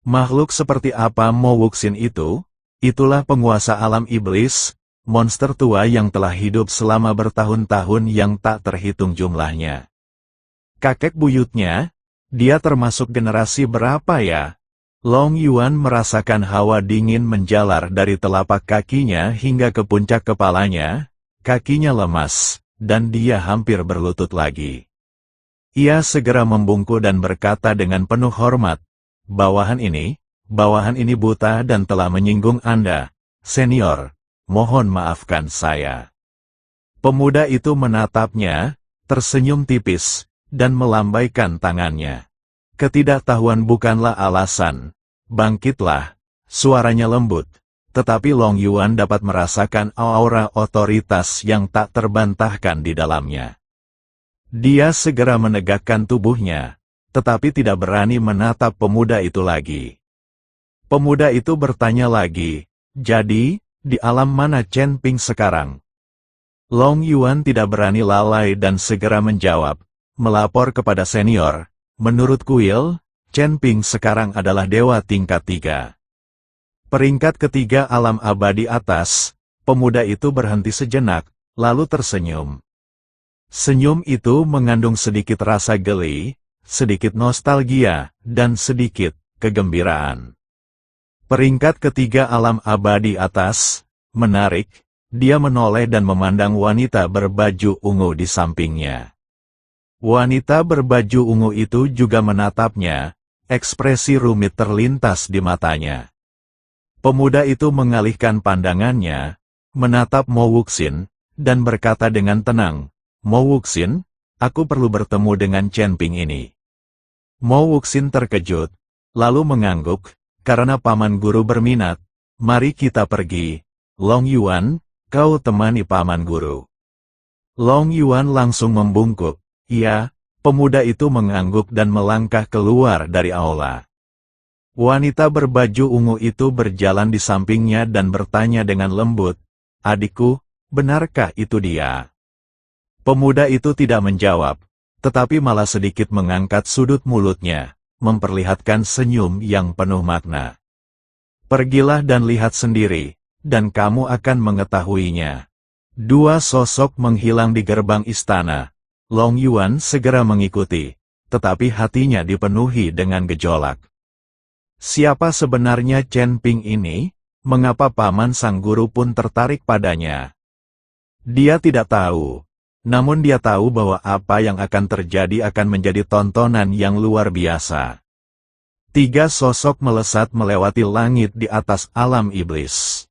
Makhluk seperti apa Mo Wuxin itu? Itulah penguasa alam iblis, monster tua yang telah hidup selama bertahun-tahun yang tak terhitung jumlahnya. Kakek buyutnya, dia termasuk generasi berapa ya? Long Yuan merasakan hawa dingin menjalar dari telapak kakinya hingga ke puncak kepalanya, kakinya lemas, dan dia hampir berlutut lagi. Ia segera membungkuk dan berkata dengan penuh hormat, bawahan ini buta dan telah menyinggung Anda, senior, mohon maafkan saya. Pemuda itu menatapnya, tersenyum tipis, dan melambaikan tangannya. Ketidaktahuan bukanlah alasan, bangkitlah, suaranya lembut, tetapi Long Yuan dapat merasakan aura otoritas yang tak terbantahkan di dalamnya. Dia segera menegakkan tubuhnya, tetapi tidak berani menatap pemuda itu lagi. Pemuda itu bertanya lagi, jadi, di alam mana Chen Ping sekarang? Long Yuan tidak berani lalai dan segera menjawab, melapor kepada senior, menurut kuil, Chen Ping sekarang adalah dewa tingkat 3. Peringkat ketiga alam abadi atas, pemuda itu berhenti sejenak, lalu tersenyum. Senyum itu mengandung sedikit rasa geli, sedikit nostalgia, dan sedikit kegembiraan. Peringkat ketiga alam abadi atas, menarik, dia menoleh dan memandang wanita berbaju ungu di sampingnya. Wanita berbaju ungu itu juga menatapnya, ekspresi rumit terlintas di matanya. Pemuda itu mengalihkan pandangannya, menatap Mo Wuxin, dan berkata dengan tenang, Mo Wuxin, aku perlu bertemu dengan Chen Ping ini. Mo Wuxin terkejut, lalu mengangguk, karena paman guru berminat, mari kita pergi. Long Yuan, kau temani paman guru. Long Yuan langsung membungkuk, iya, pemuda itu mengangguk dan melangkah keluar dari aula. Wanita berbaju ungu itu berjalan di sampingnya dan bertanya dengan lembut, adikku, benarkah itu dia? Pemuda itu tidak menjawab, tetapi malah sedikit mengangkat sudut mulutnya, memperlihatkan senyum yang penuh makna. Pergilah dan lihat sendiri, dan kamu akan mengetahuinya. Dua sosok menghilang di gerbang istana. Long Yuan segera mengikuti, tetapi hatinya dipenuhi dengan gejolak. Siapa sebenarnya Chen Ping ini? Mengapa paman sang guru pun tertarik padanya? Dia tidak tahu. Namun dia tahu bahwa apa yang akan terjadi akan menjadi tontonan yang luar biasa. Tiga sosok melesat melewati langit di atas alam iblis.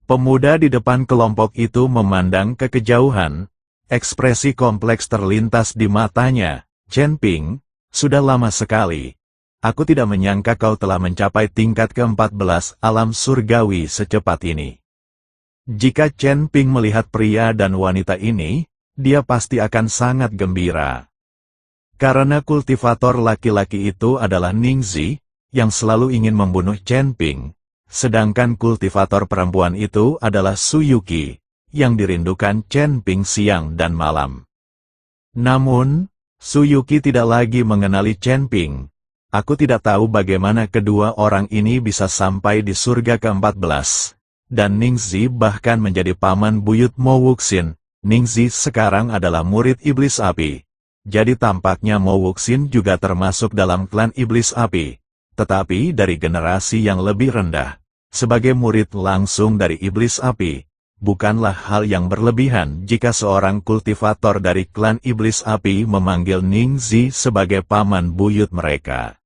Pemuda di depan kelompok itu memandang ke kejauhan, ekspresi kompleks terlintas di matanya. Chen Ping, sudah lama sekali. Aku tidak menyangka kau telah mencapai tingkat ke-14 alam surgawi secepat ini. Jika Chen Ping melihat pria dan wanita ini, dia pasti akan sangat gembira. Karena kultivator laki-laki itu adalah Ningzi, yang selalu ingin membunuh Chen Ping, sedangkan kultivator perempuan itu adalah Suyuki, yang dirindukan Chen Ping siang dan malam. Namun, Suyuki tidak lagi mengenali Chen Ping. Aku tidak tahu bagaimana kedua orang ini bisa sampai di surga ke-14. Dan Ningzi bahkan menjadi paman buyut Mo Wuxin. Ningzi sekarang adalah murid iblis api. Jadi tampaknya Mo Wuxin juga termasuk dalam klan iblis api. Tetapi dari generasi yang lebih rendah. Sebagai murid langsung dari iblis api. Bukanlah hal yang berlebihan jika seorang kultivator dari klan iblis api memanggil Ningzi sebagai paman buyut mereka.